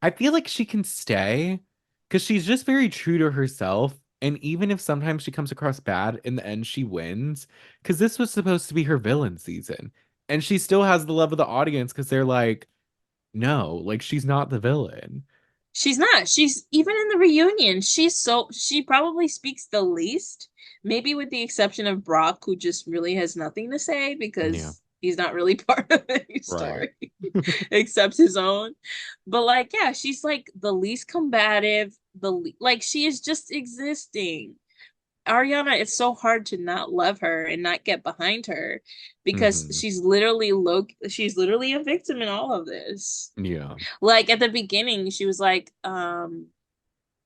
I feel like she can stay because she's just very true to herself. And even if sometimes she comes across bad, in the end she wins. Because this was supposed to be her villain season. And she still has the love of the audience because they're like, no, like she's not the villain. She's not. She's even in the reunion. She probably speaks the least, maybe with the exception of Brock, who just really has nothing to say Yeah, because he's not really part of any right. story except his own. But like, yeah, she's like the least combative, like she is just existing. Ariana, it's so hard to not love her and not get behind her because Hmm. she's literally a victim in all of this. Yeah, Like at the beginning, she was like,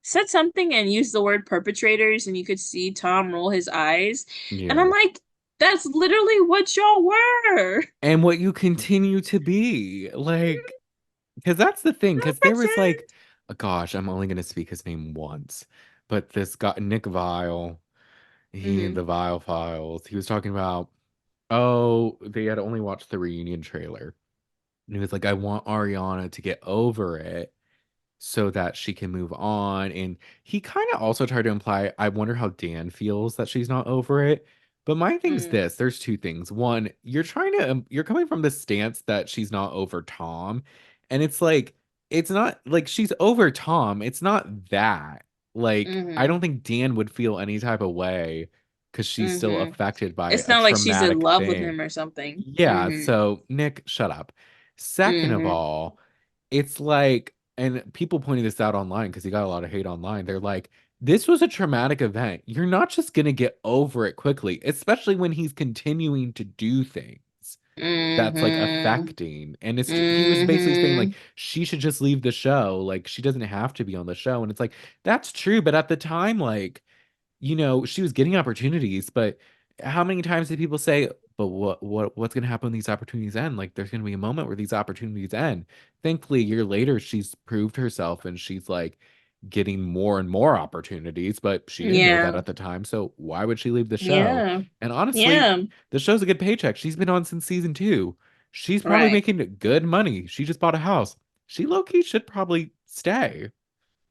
said something and used the word perpetrators, and you could see Tom roll his eyes. And I'm yeah. like, that's literally what y'all were. And what you continue to be. Like, because that's the thing, because there was like, Pretend. oh, gosh, I'm only gonna speak his name once. But this guy, Nick Vile, he Mm-hmm. the Vile Files, he was talking about, oh, they had only watched the reunion trailer. And he was like, I want Ariana to get over it so that she can move on. And he kind of also tried to imply, I wonder how Dan feels that she's not over it. But my thing's Mm, this, there's two things. One, you're trying to, you're coming from the stance that she's not over Tom. And it's like, it's not like she's over Tom. It's not that. Like, I mm-hmm. don't think Dan would feel any type of way because she's still Mm-hmm. affected by It's a not like she's in traumatic love with thing. him or something. Yeah. Mm-hmm. So, Nick, shut up. Second of Mm-hmm. all, it's like, and people pointed this out online because he got a lot of hate online. They're like, this was a traumatic event. You're not just going to get over it quickly, especially when he's continuing to do things that's like Mm-hmm. affecting. And he was basically saying Mm-hmm. like she should just leave the show. Like she doesn't have to be on the show. And it's like, that's true. But at the time, like, she was getting opportunities, but how many times did people say, but what's going to happen when these opportunities end? Like there's going to be a moment where these opportunities end. Thankfully, a year later, she's proved herself and she's like getting more and more opportunities, but she didn't know that Yeah. at the time. So why would she leave the show? Yeah. And honestly, Yeah. the show's a good paycheck. She's been on since season two. She's probably Right. making good money. She just bought a house. She low key should probably stay.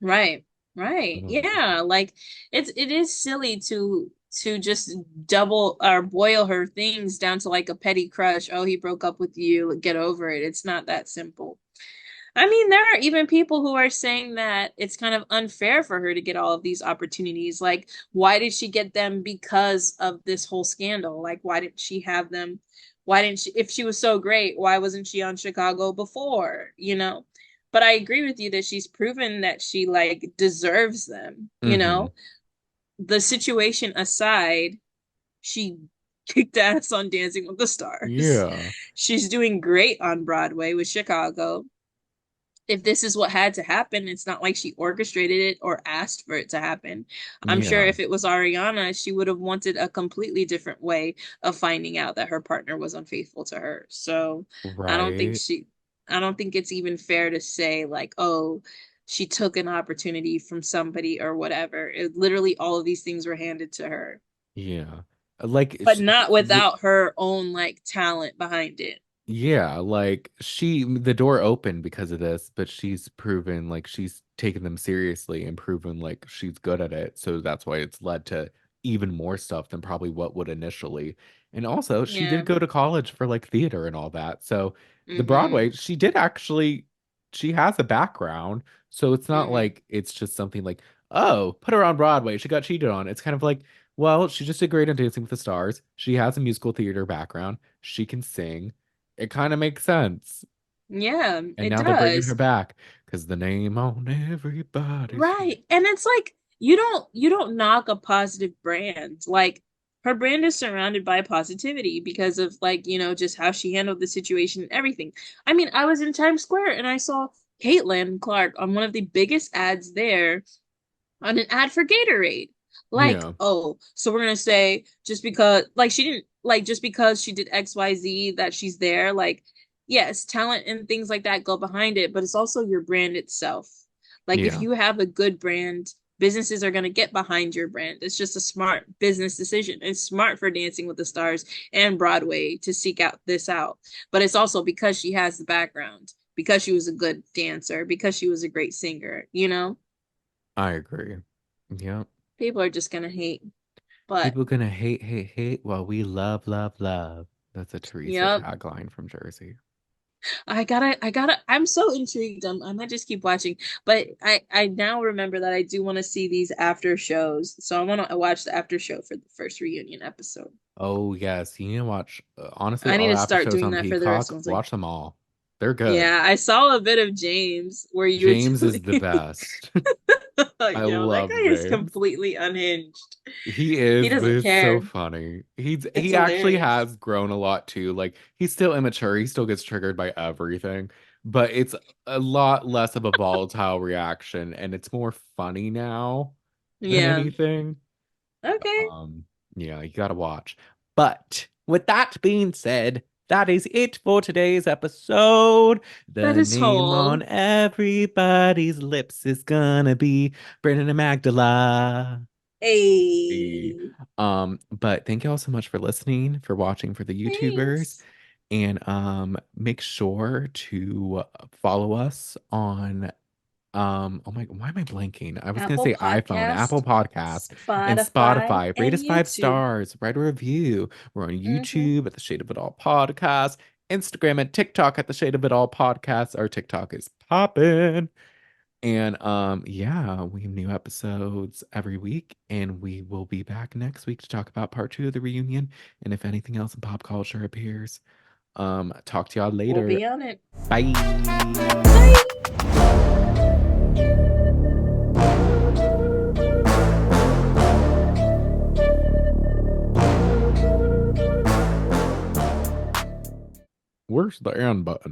Right. I Right. don't know. Yeah. Like it is silly to just double or boil her things down to like a petty crush. Oh, he broke up with you. Get over it. It's not that simple. I mean, there are even people who are saying that it's kind of unfair for her to get all of these opportunities. Like, why did she get them because of this whole scandal? Like, why didn't she have them? Why didn't she, if she was so great, why wasn't she on Chicago before? But I agree with you that she's proven that she like deserves them, Hmm. The situation aside, she kicked ass on Dancing with the Stars. Yeah. She's doing great on Broadway with Chicago. If this is what had to happen, it's not like she orchestrated it or asked for it to happen. I'm sure Yeah. if it was Ariana, she would have wanted a completely different way of finding out that her partner was unfaithful to her. So I don't think Right. she, I don't think it's even fair to say, like, oh, she took an opportunity from somebody or whatever. It literally all of these things were handed to her, Yeah. Like but not without her own like talent behind it. yeah, like the door opened because of this, but she's proven like she's taken them seriously and proven like she's good at it. So that's why it's led to even more stuff than probably what would initially. And also, she did Yeah. go to college for like theater and all that. So the Mm-hmm. Broadway, she did actually, she has a background. So it's not Mm-hmm. like it's just something like, oh, put her on Broadway. She got cheated on. It's kind of like, well, she just did great on Dancing with the Stars. She has a musical theater background. She can sing. It kind of makes sense. Yeah, And it now they're bringing her does. back because the name on everybody's lips. Right. And it's like you don't knock a positive brand. Like her brand is surrounded by positivity because of like, just how she handled the situation and everything. I mean, I was in Times Square and I saw Caitlin Clark on one of the biggest ads there on an ad for Gatorade. Like, Yeah, oh, so we're gonna say just because like she didn't like just because she did XYZ that she's there, like, yes, talent and things like that go behind it, but it's also your brand itself. Like if yeah, you have a good brand, businesses are gonna get behind your brand. It's just a smart business decision. It's smart for Dancing with the Stars and Broadway to seek out this out. But it's also because she has the background, because she was a good dancer, because she was a great singer. I agree. Yeah. People are just gonna hate. But People gonna hate, hate, hate while we love, love, love. That's a Teresa yep. tagline from Jersey. I'm so intrigued. I might just keep watching. But I now remember that I do want to see these after shows. So I want to watch the after show for the first reunion episode. Oh yes, you need to watch. Honestly, I need all to the after start shows doing on that for the rest of Peacock. the ones. Like, Watch them all. They're good. yeah, I saw a bit of James where you were James is telling the best. I yo, that love guy is James. completely unhinged. He He is, but doesn't it's so care. funny. It's He actually hilarious. has grown a lot too. Like he's still immature. He still gets triggered by everything, but it's a lot less of a volatile reaction, and it's more funny now than Yeah. anything. Okay. Um, yeah, you gotta watch. But with that being said, that is it for today's episode. That The is name on whole. everybody's lips is gonna be Brennan and Magdala. The Hey. but thank you all so much for listening, for watching for the YouTubers. Thanks. And make sure to follow us on oh my, why am I blanking? I was gonna Apple say iPhone, Apple Podcast, Podcast, and Spotify, Spotify. Rate and us five YouTube. stars, write a review. We're on Hmm. YouTube at the Shade of It All Podcast, Instagram and TikTok at the Shade of It All Podcast. Our TikTok is popping. And yeah, we have new episodes every week, and we will be back next week to talk about part two of the reunion. And if anything else in pop culture appears, talk to y'all We'll later. be on it. Bye. Bye. Where's the end button?